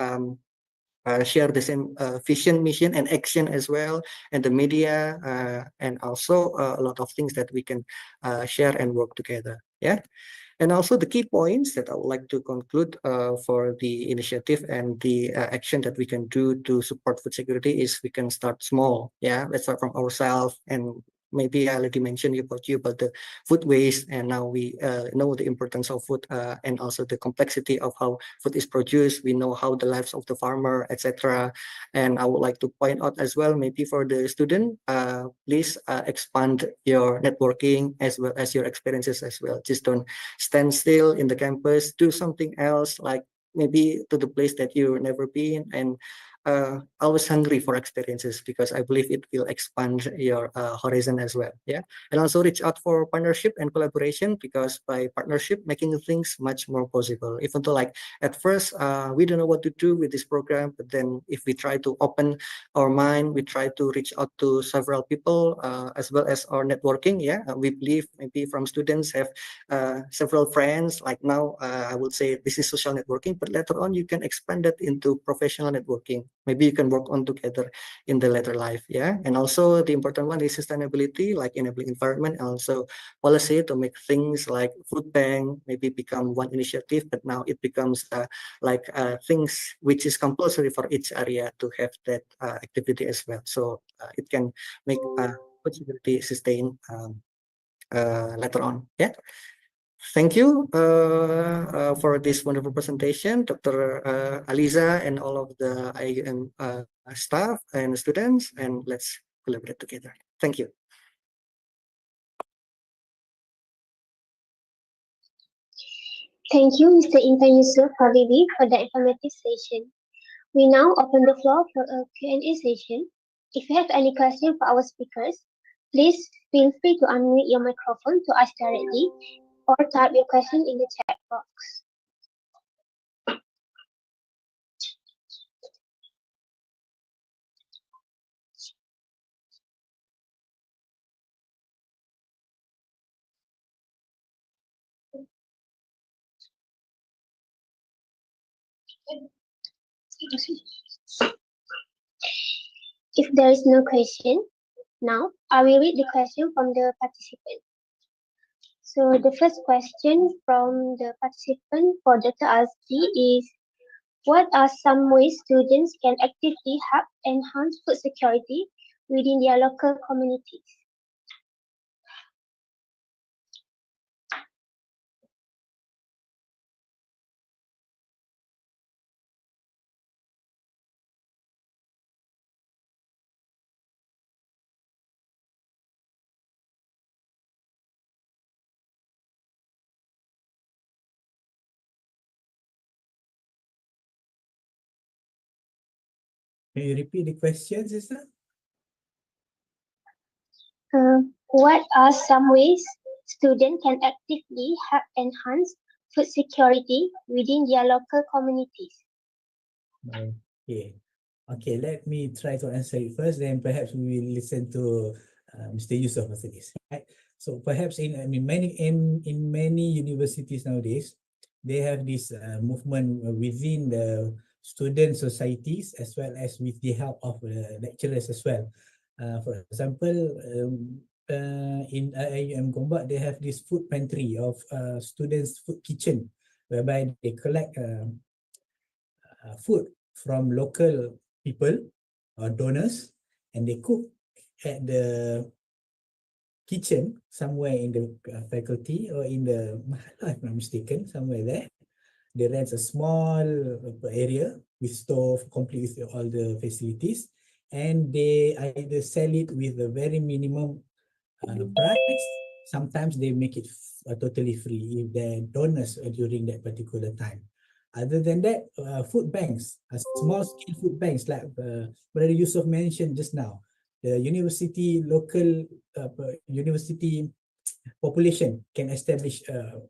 share the same vision, mission, and action as well, and the media, and also a lot of things that we can share and work together. Yeah. And also the key points that I would like to conclude for the initiative and the action that we can do to support food security is we can start small. Yeah, let's start from ourselves. And maybe I already mentioned about the food waste, and now we know the importance of food and also the complexity of how food is produced. We know how the lives of the farmer, etc. And I would like to point out as well, maybe for the student, please expand your networking as well as your experiences as well. Just don't stand still in the campus, do something else, like maybe to the place that you've never been, and always hungry for experiences, because I believe it will expand your horizon as well. Yeah, and also reach out for partnership and collaboration, because by partnership, making things much more possible. Even though like at first we don't know what to do with this program, but then if we try to open our mind, we try to reach out to several people as well as our networking. Yeah, we believe maybe from students have several friends. Like now, I would say this is social networking, but later on you can expand that into professional networking. Maybe you can work on together in the later life. Yeah, and also the important one is sustainability, like enabling environment, and also policy to make things like food bank maybe become one initiative, but now it becomes like things which is compulsory for each area to have that activity as well. So it can make food security sustain later on. Yeah. Thank you for this wonderful presentation, Dr. Aliza, and all of the IUM staff and students, and let's collaborate together. Thank you. Thank you, Mr. Intan Yusuf Habibi, for the informative session. We now open the floor for a Q&A session. If you have any questions for our speakers, please feel free to unmute your microphone to ask directly or type your question in the chat box. If there is no question, now I will read the question from the participant. So the first question from the participant for Dr. Azzi is, what are some ways students can actively help enhance food security within their local communities? Can you repeat the question, sister? What are some ways students can actively help enhance food security within their local communities? Okay. Okay, let me try to answer it first, then perhaps we will listen to Mr. Yusuf after this, right? So perhaps in many universities nowadays, they have this movement within the student societies as well as with the help of lecturers as well. For example, in IIUM Gombak, they have this food pantry of students' food kitchen, whereby they collect food from local people or donors, and they cook at the kitchen somewhere in the faculty or in the mahala, if I'm not mistaken, somewhere there. They rent a small area with stove, complete with all the facilities, and they either sell it with a very minimum price. Sometimes they make it totally free if they're donors during that particular time. Other than that, food banks, small scale food banks like Brother Yusuf mentioned just now, the local university population can establish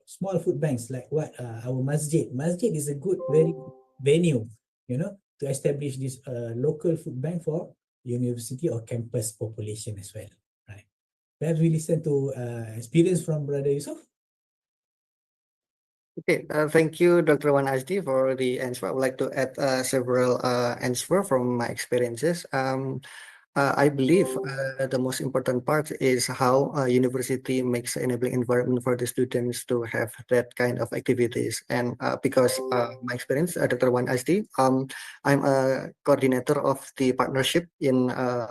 small food banks like what our masjid. Masjid is a very good venue, to establish this local food bank for university or campus population as well. Right. Perhaps we listen to experience from Brother Yusuf. Okay, thank you, Dr. Wan Azdi, for the answer. I would like to add several answers from my experiences. I believe the most important part is how university makes enabling environment for the students to have that kind of activities. And because my experience, Dr. Wan Azdi, I'm a coordinator of the partnership in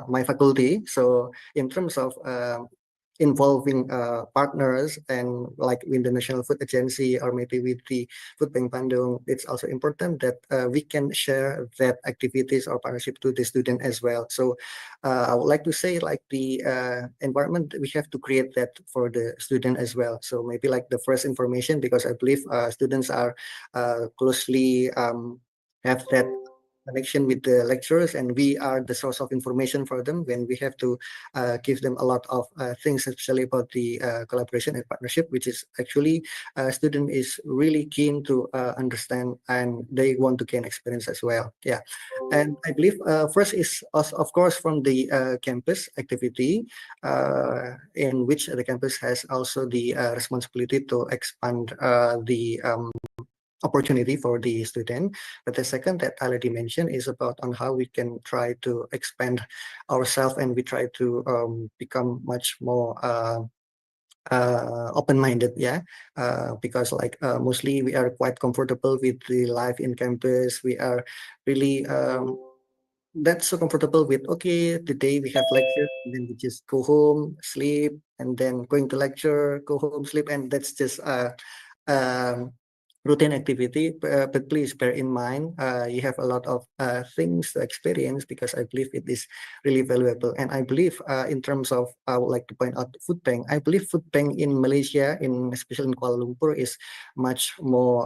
my faculty. So in terms of involving partners and like with the National Food Agency or maybe with the Food Bank Bandung, it's also important that we can share that activities or partnership to the student as well. So I would like to say like the environment, we have to create that for the student as well. So maybe like the first information, because I believe students are closely have that connection with the lecturers, and we are the source of information for them when we have to give them a lot of things, especially about the collaboration and partnership, which is actually student is really keen to understand and they want to gain experience as well. Yeah, and I believe first is of course from the campus activity, in which the campus has also the responsibility to expand the opportunity for the student. But the second that I already mentioned is about on how we can try to expand ourselves, and we try to become much more open-minded, yeah, because like mostly we are quite comfortable with the life in campus. We are really that's so comfortable with, okay, today we have lecture and then we just go home, sleep, and then going to lecture, go home, sleep, and that's just um routine activity. But please bear in mind, you have a lot of things to experience, because I believe it is really valuable. And I believe in terms of, I would like to point out food bank. I believe food bank in Malaysia, especially in Kuala Lumpur, is much more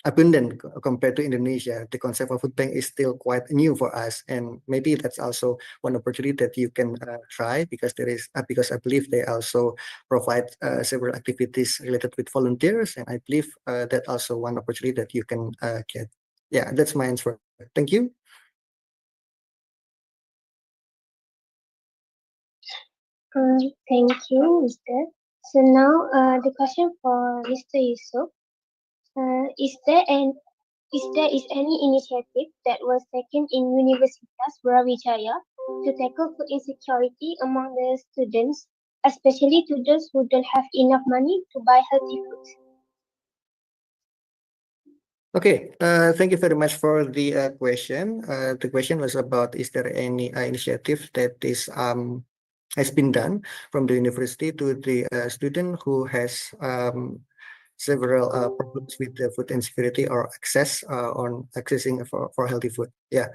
abundant compared to Indonesia. The concept of food bank is still quite new for us, and maybe that's also one opportunity that you can try, because there is because I believe they also provide several activities related with volunteers, and I believe that also one opportunity that you can get. Yeah, that's my answer. Thank you. Thank you, Mr. So now the question for Mr. Yusuf. Is there any initiative that was taken in Universitas Brawijaya to tackle food insecurity among the students, especially to those who don't have enough money to buy healthy foods? Okay, thank you very much for the question. The question was about, is there any initiative that is has been done from the university to the student who has several problems with the food insecurity or access on accessing for healthy food. Yeah.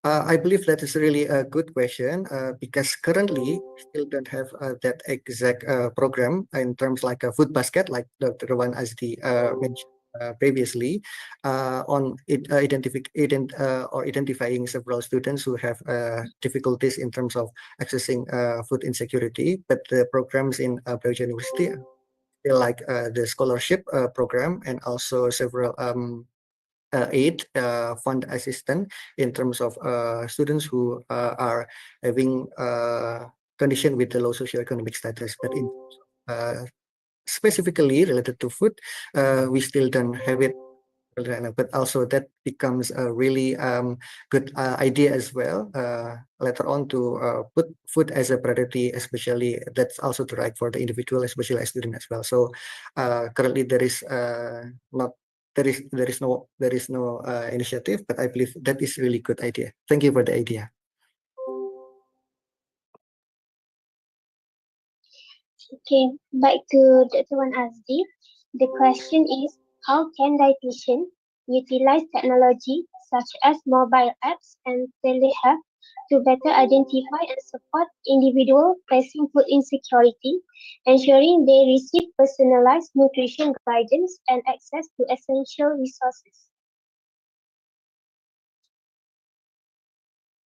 I believe that is really a good question, because currently we still don't have that exact program in terms like a food basket, like Dr. Wan Azdi mentioned previously, on identifying several students who have difficulties in terms of accessing food insecurity. But the programs in Brawijaya University, like the scholarship program, and also several aid fund assistance in terms of students who are having condition with the low socioeconomic status. But in specifically related to food, we still don't have it right now, but also that becomes a really good idea as well later on to put food as a priority, especially that's also the right for the individual, especially as student as well. So currently there is not there is no initiative, but I believe that is really good idea. Thank you for the idea. Okay, back to Dr. Wan Azdi. The question is, how can dietitian utilize technology such as mobile apps and telehealth to better identify and support individuals facing food insecurity, ensuring they receive personalized nutrition guidance and access to essential resources?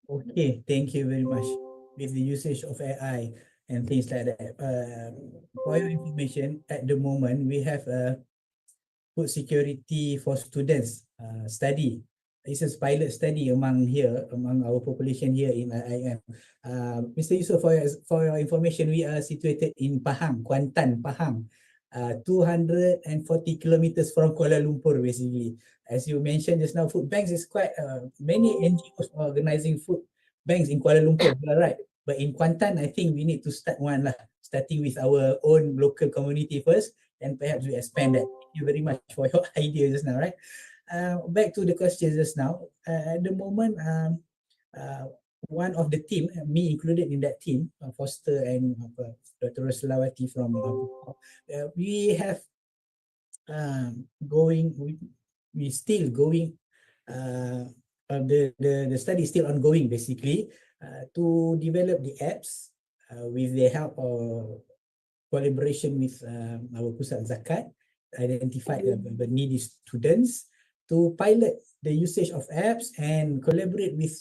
Okay, thank you very much. With the usage of AI and things like that. For your information, at the moment, we have a food security for students study. It's a pilot study among our population here in IIM. Mr. Yusuf, for your information, we are situated in Pahang, Kuantan, Pahang, 240 kilometers from Kuala Lumpur, basically. As you mentioned just now, food banks is quite many NGOs organizing food banks in Kuala Lumpur, right? But in Kuantan, I think we need to start one lah, starting with our own local community first, and perhaps we expand that. Thank you very much for your idea just now, right? Back to the question just now. At the moment, one of the team, me included in that team, Foster and Dr. Roslawati from we have we still going. The study is still ongoing, basically, to develop the apps with the help of collaboration with our Pusat Zakat, identify the needy students, to pilot the usage of apps and collaborate with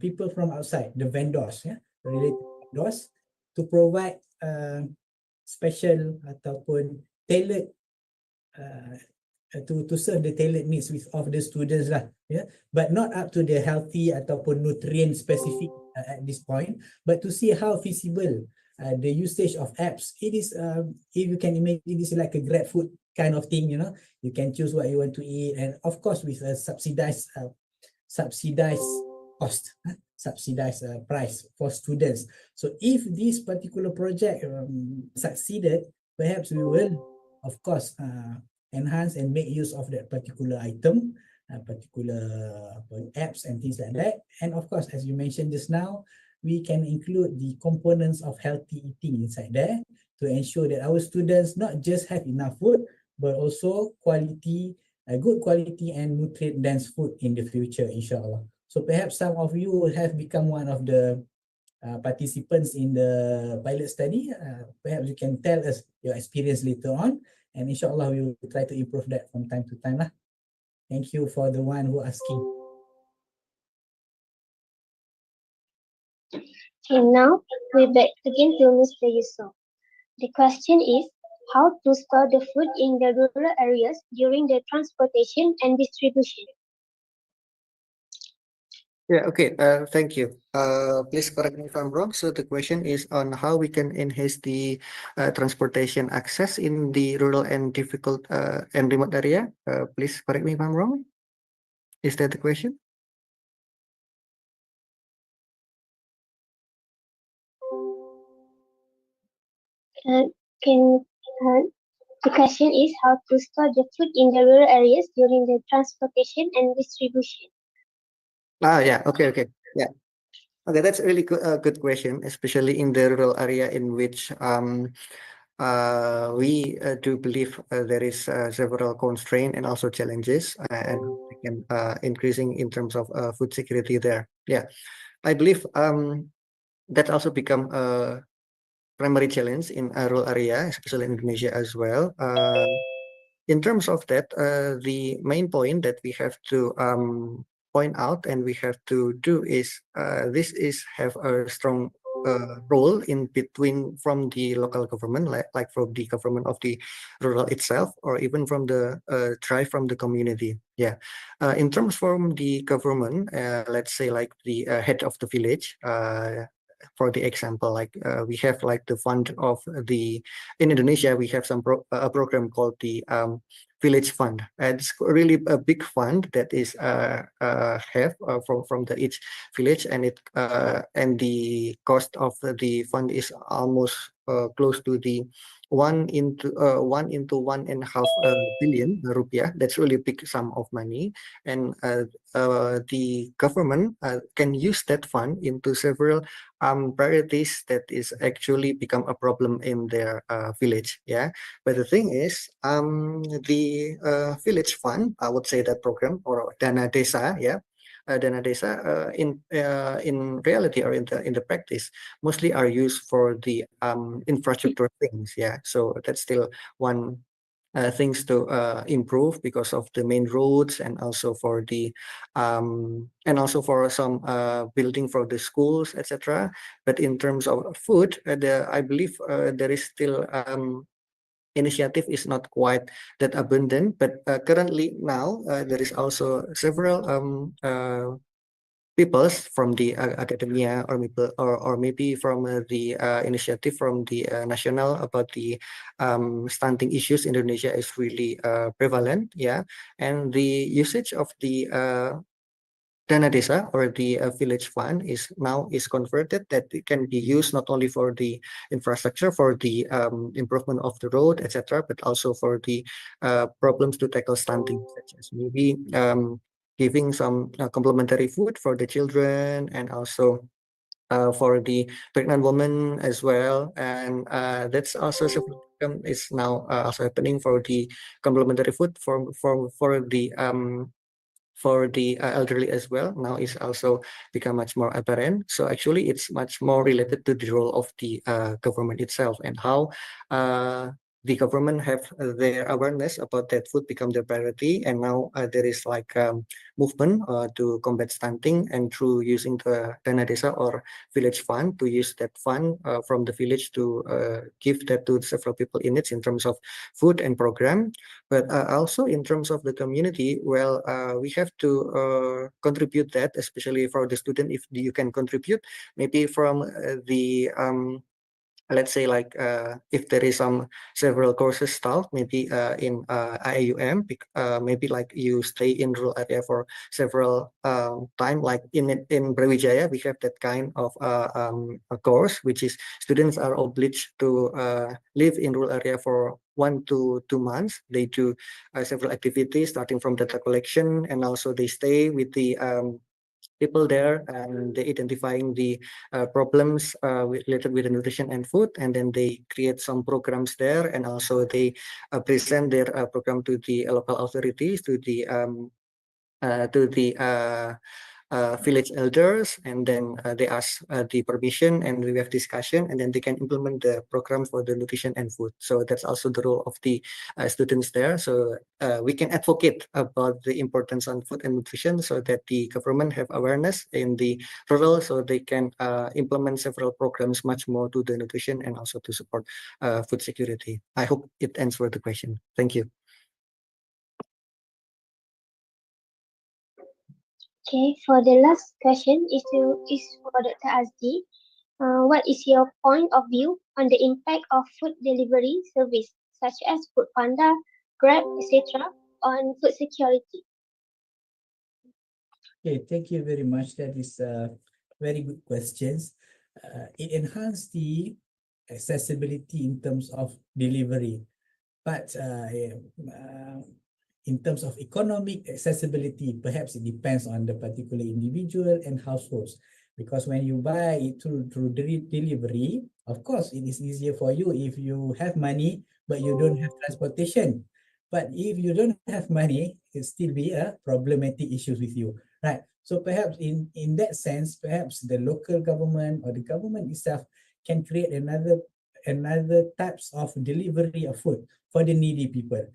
people from outside, the vendors, related vendors, to provide special ataupun tailored to serve the tailored needs of the students lah, but not up to the healthy ataupun nutrient specific at this point, but to see how feasible the usage of apps. It is, if you can imagine, this is like a Grab food kind of thing, you can choose what you want to eat, and of course with a subsidized cost, subsidized price for students. So if this particular project succeeded, perhaps we will, of course, enhance and make use of that particular item, particular apps and things like that. And of course, as you mentioned just now, we can include the components of healthy eating inside there to ensure that our students not just have enough food, but also quality, good quality and nutrient dense food in the future, inshallah. So perhaps some of you will have become one of the participants in the pilot study. Perhaps you can tell us your experience later on, and inshallah we will try to improve that from time to time lah. Thank you for the one who asking. Okay, now we're back again to Mr. Yusuf. The question is, how to store the food in the rural areas during the transportation and distribution? Yeah, okay. Thank you. Please correct me if I'm wrong. So the question is on how we can enhance the transportation access in the rural and difficult and remote area. Please correct me if I'm wrong. Is that the question? The question is how to store the food in the rural areas during the transportation and distribution. Yeah. Okay. Yeah. Okay, that's a really good question, especially in the rural area in which we do believe there is several constraints and also challenges and increasing in terms of food security there. Yeah, I believe that also become a primary challenge in a rural area, especially in Indonesia as well. In terms of that, the main point that we have to point out and we have to do is this is have a strong role in between from the local government, like from the government of the rural itself, or even from the drive from the community. Yeah, in terms from the government, let's say like the head of the village. for the example, like we have like the fund of the in Indonesia, we have a program called the village fund. And it's really a big fund that is have from the each village, and and the cost of the fund is almost close to the 1.5 billion rupiah. That's really big sum of money, and the government can use that fund into several priorities that is actually become a problem in their village. Yeah, but the thing is, the village fund, I would say that program or dana desa, yeah. Dana desa in reality or in the practice mostly are used for the infrastructure things. Yeah, so that's still one things to improve because of the main roads, and also for the and also for some building for the schools, etc. But in terms of food, I believe there is still initiative is not quite that abundant. But currently now there is also several peoples from the academia, or maybe from the initiative from the national about the stunting issues in Indonesia is really prevalent. Yeah, and the usage of the dana desa or the village fund is now converted, that it can be used not only for the infrastructure, for the improvement of the road, etc., but also for the problems to tackle stunting, such as maybe giving some complementary food for the children, and also for the pregnant woman as well. And that's also something is now also happening for the complementary food for the elderly as well. Now is also become much more apparent. So actually it's much more related to the role of the government itself, and how the government have their awareness about that food become their priority. And now there is like movement to combat stunting, and through using the dana desa or village fund, to use that fund from the village to give that to several people in it in terms of food and program. But also in terms of the community, well, we have to contribute that, especially for the student. If you can contribute, maybe from the let's say like if there is some several courses start, maybe in IAUM, maybe like you stay in rural area for several time, like in Brawijaya, we have that kind of a course, which is students are obliged to live in rural area for 1 to 2 months. They do several activities starting from data collection, and also they stay with the people there, and they identifying the problems related with the nutrition and food, and then they create some programs there, and also they present their program to the local authorities, to the village elders, and then they ask the permission, and we have discussion, and then they can implement the program for the nutrition and food. So that's also the role of the students there. So we can advocate about the importance on food and nutrition, so that the government have awareness in the rural, so they can implement several programs much more to the nutrition, and also to support food security. I hope it answered the question. Thank you. Okay, for the last question is for Dr. Azdi. What is your point of view on the impact of food delivery service such as Food Panda, Grab, etc. on food security? Okay, thank you very much. That is very good questions. It enhanced the accessibility in terms of delivery, but in terms of economic accessibility, perhaps it depends on the particular individual and households. Because when you buy it through delivery, of course, it is easier for you if you have money, but you don't have transportation. But if you don't have money, it still be a problematic issues with you, right? So perhaps in that sense, perhaps the local government or the government itself can create another types of delivery of food for the needy people.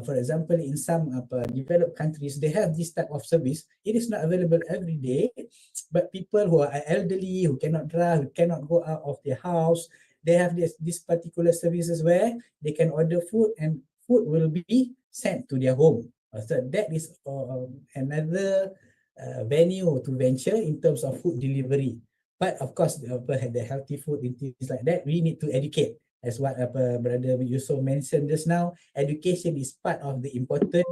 For example, in some developed countries, they have this type of service. It is not available every day, but people who are elderly, who cannot drive, who cannot go out of their house, they have this particular services where they can order food, and food will be sent to their home. So that is another venue to venture in terms of food delivery. But of course, the healthy food and things like that, we need to educate. As what Brother Yusuf mentioned just now, education is part of the important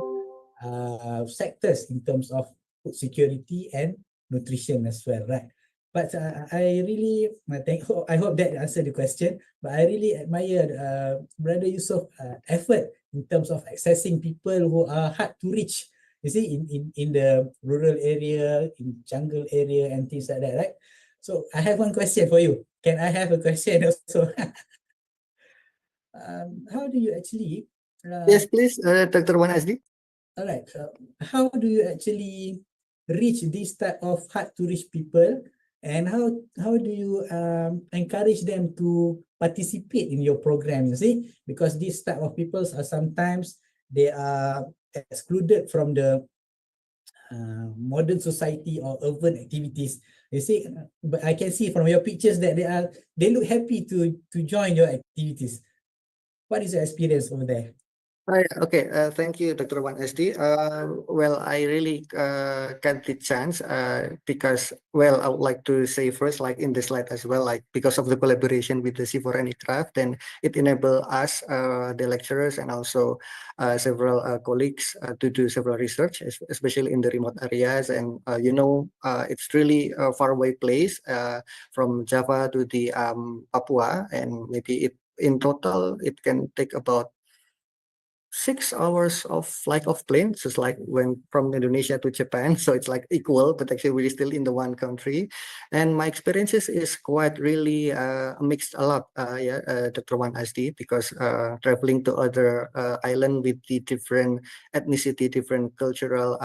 sectors in terms of food security and nutrition as well, right? But I really I hope that answered the question. But I really admire Brother Yusuf effort in terms of accessing people who are hard to reach. You see, in the rural area, in jungle area, and things like that, right? So I have one question for you. Can I have a question also? How do you actually? Yes, please, Dr. Wan SD. All right. How do you actually reach this type of hard to reach people, and how do you encourage them to participate in your program? You see, because these type of people are sometimes they are excluded from the modern society or urban activities. You see, but I can see from your pictures that they look happy to join your activities. What is your experience over there? Okay, thank you, Dr. Wan SD. Well, I really got the chance because, well, I would like to say first, like in the slide as well, like because of the collaboration with the C4 and ICRAF, then it enabled us, the lecturers and also several colleagues to do several research, especially in the remote areas. And, it's really a faraway place from Java to the Papua, and maybe in total, it can take about 6 hours of flight of plane, just like when from Indonesia to Japan. So it's like equal, but actually we're still in the one country. And my experiences is quite really mixed a lot, Dr. Wan SD, because traveling to other island with the different ethnicity, different cultural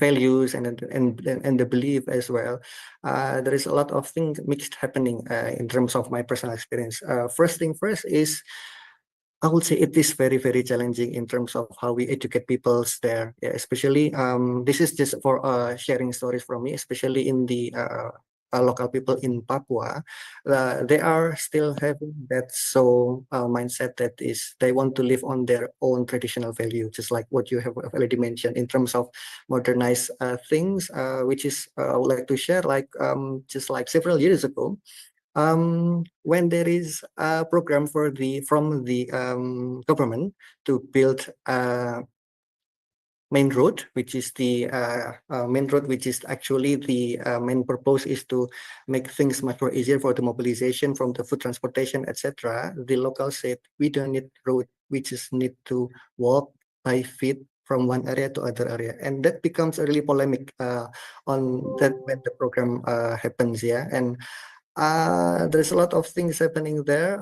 values and the belief as well. There is a lot of things mixed happening in terms of my personal experience. First thing first is I would say it is very, very challenging in terms of how we educate people there. Yeah, especially, this is just for sharing stories from me, especially in the local people in Papua. They are still having that mindset that is they want to live on their own traditional value, just like what you have already mentioned in terms of modernized things, which is I would like to share, like just like several years ago. When there is a program from the government to build a main road, which is the main road, which is actually the main purpose is to make things much more easier for the mobilization from the food transportation, etc. The locals said we don't need road, we just need to walk by feet from one area to other area, and that becomes a really polemic on that when the program happens, yeah. And there's a lot of things happening there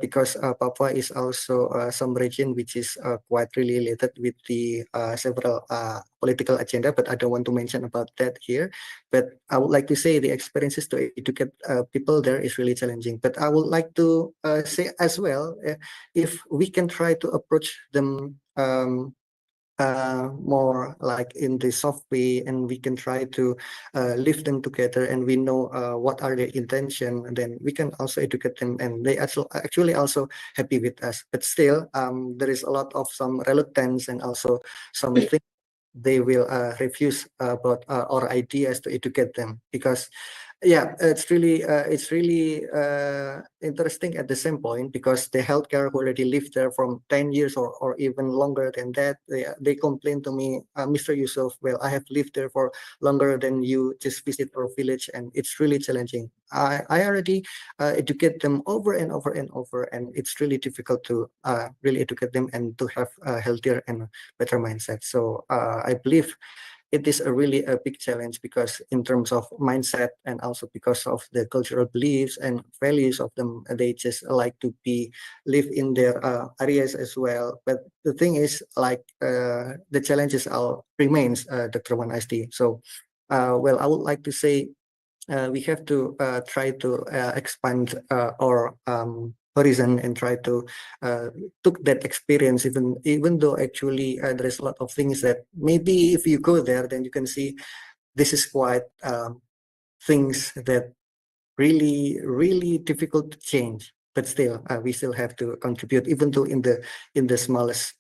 because Papua is also some region which is quite really related with the several political agenda, but I don't want to mention about that here. But I would like to say the experiences to educate people there is really challenging. But I would like to say as well, if we can try to approach them more like in the soft way, and we can try to live them together, and we know what are their intention, then we can also educate them, and they actually also happy with us. But still, there is a lot of some reluctance and also some things they will refuse about our ideas to educate them, because yeah, it's really interesting at the same point, because the healthcare who already lived there from 10 years or even longer than that, they complain to me, Mr. Yusuf, well, I have lived there for longer than you just visit our village, and it's really challenging. I already educate them over and over and over, and it's really difficult to really educate them and to have a healthier and better mindset. So I believe it is really a big challenge, because in terms of mindset and also because of the cultural beliefs and values of them, they just like to live in their areas as well. But the thing is, like the challenges remains, Dr. Wan SD. So, well, I would like to say we have to try to expand our horizon and try to took that experience, even though actually there's a lot of things that maybe if you go there, then you can see this is quite things that really difficult to change. but still we still have to contribute, even though in the smallest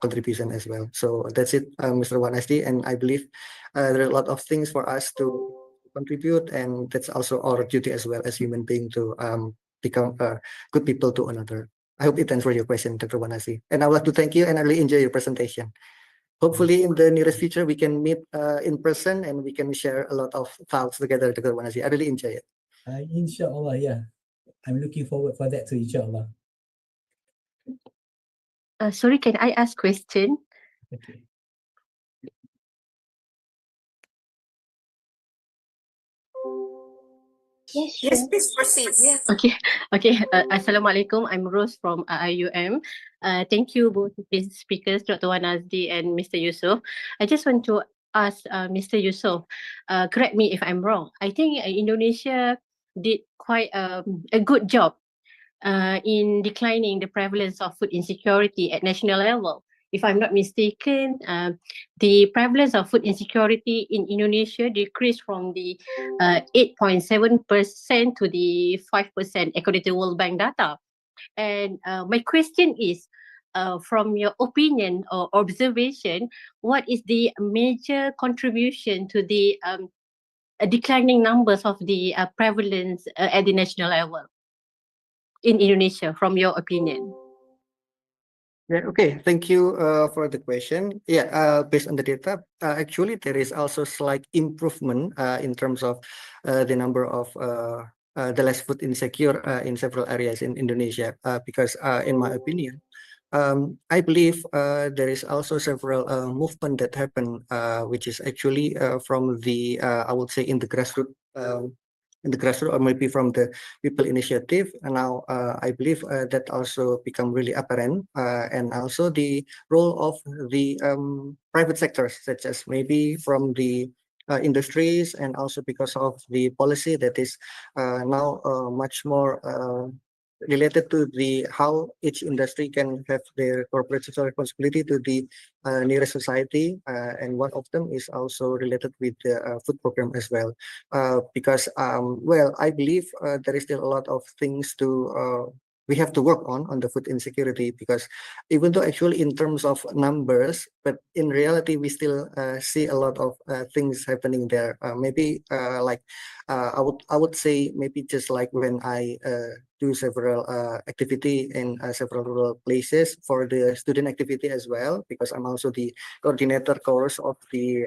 contribution as well. So that's it, Mr. Wanasdi, and I believe there are a lot of things for us to contribute, and that's also our duty as well as human being to become good people to another. I hope it answers your question, Dr. Wanasdi, and I would like to thank you, and I really enjoy your presentation. Hopefully, in the nearest future, we can meet in person and we can share a lot of thoughts together, Dr. Wanasdi. I really enjoy it. Inshallah, yeah. I'm looking forward for that too, inshallah. Sorry, can I ask question? Okay. Yes, Yes, sure. please proceed. Yes. Okay. Assalamualaikum. I'm Rose from IUM. Thank you both these speakers, Dr. Wanazdi and Mr. Yusof. I just want to ask Mr. Yusof, correct me if I'm wrong. I think Indonesia did quite a good job in declining the prevalence of food insecurity at national level. If I'm not mistaken, the prevalence of food insecurity in Indonesia decreased from the 8.7% to the 5% according to World Bank data. And my question is, from your opinion or observation, what is the major contribution to the declining numbers of the prevalence at the national level in Indonesia, from your opinion? Yeah, okay. Thank you for the question. Yeah, based on the data, actually there is also slight improvement in terms of the number of the less food insecure in several areas in Indonesia. Because in my opinion, I believe there is also several movement that happen, which is actually from the I would say in the grassroots. Or maybe from the people initiative. And now I believe that also become really apparent, and also the role of the private sectors, such as maybe from the industries, and also because of the policy that is now much more related to the how each industry can have their corporate social responsibility to the nearest society, and one of them is also related with the food program as well, because well, I believe there is still a lot of things to we have to work on the food insecurity, because even though actually in terms of numbers, but in reality we still see a lot of things happening there. Maybe like I would say maybe just like when I do several activity in several rural places for the student activity as well, because I'm also the coordinator course of the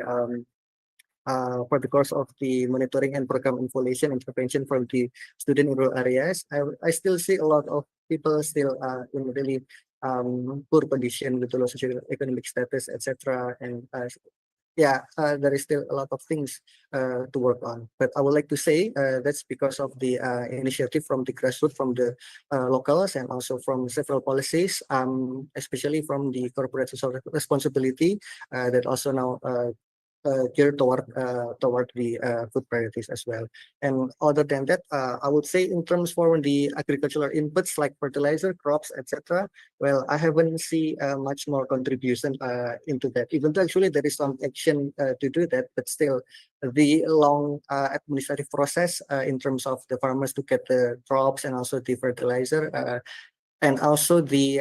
for the course of the monitoring and program evaluation and prevention for the student in rural areas. I still see a lot of people still in really poor condition with the low socioeconomic status, etc. And yeah, there is still a lot of things to work on. But I would like to say that's because of the initiative from the grassroots, from the locals, and also from several policies, especially from the corporate social responsibility that also now geared toward the food priorities as well. And other than that, I would say in terms for the agricultural inputs like fertilizer, crops, etc. Well, I haven't seen much more contribution into that. Even though actually there is some action to do that, but still the long administrative process in terms of the farmers to get the crops and also the fertilizer, and also the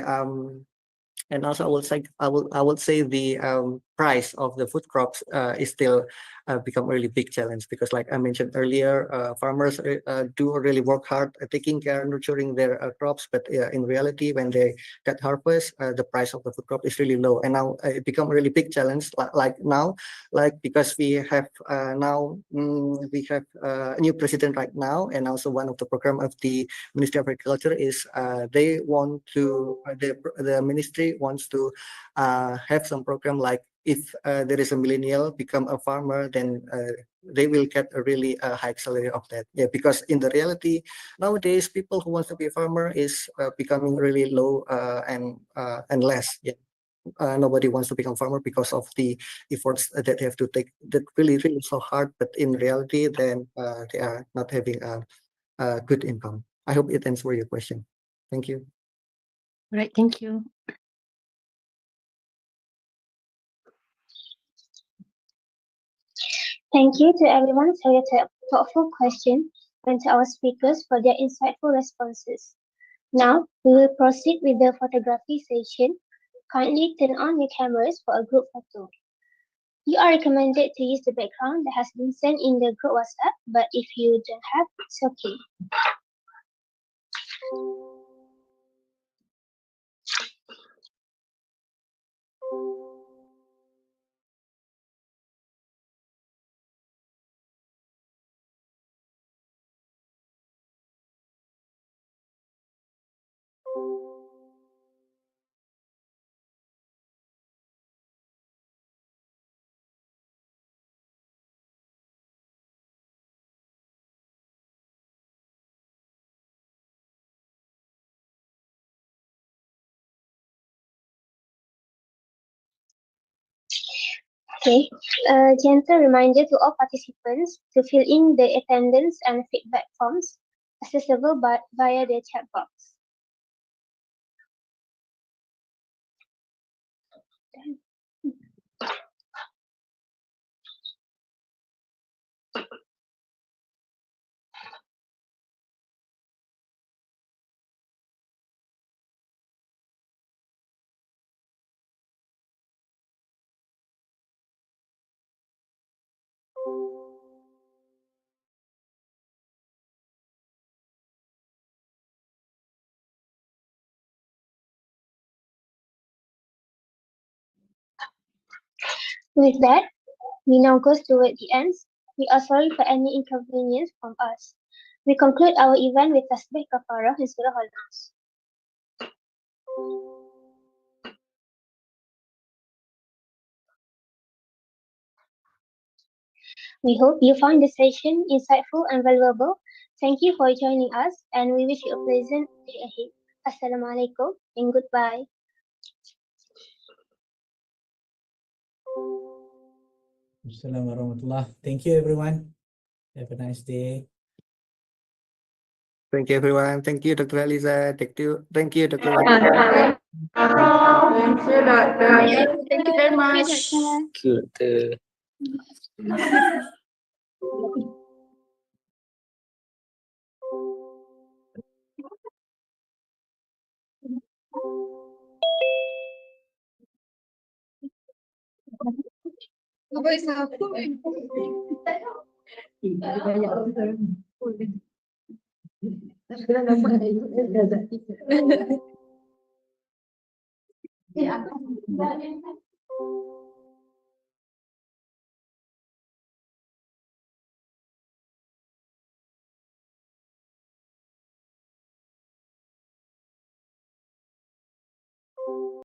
and also I would say the price of the food crops is still become a really big challenge, because like I mentioned earlier, farmers do really work hard at taking care and nurturing their crops, but in reality when they get harvest, the price of the food crop is really low. And now it become a really big challenge, like now, like because we have now we have a new president right now, and also one of the program of the Ministry of Agriculture is they want to the ministry wants to have some program like if there is a millennial become a farmer, then they will get a really high salary of that. Yeah, because in the reality nowadays, people who wants to be a farmer is becoming really low and less. Yeah. Nobody wants to become farmer because of the efforts that they have to take that really so hard, but in reality then they are not having a good income. I hope it answers your question. Thank you. All right, thank you. Thank you to everyone for your thoughtful question. and to our speakers for their insightful responses. Now, we will proceed with the photography session. Kindly turn on your cameras for a group photo. You are recommended to use the background that has been sent in the group WhatsApp, but if you don't have, it's okay. Okay, a gentle reminder to all participants to fill in the attendance and feedback forms accessible via the chat box. With that, we now go toward the end. We are sorry for any inconvenience from us. We conclude our event with tasbih kafarah and surah al-Nas. We hope you found the session insightful and valuable. Thank you for joining us, and we wish you a pleasant day ahead. Assalamualaikum and goodbye. Assalamualaikum warahmatullahi. Thank you everyone. Have a nice day. Thank you, everyone. Thank you, Dr. Aliza. Thank you, Dr. Thank Wahid. you, Doctor. Thank you very much. Kita Banyak orang.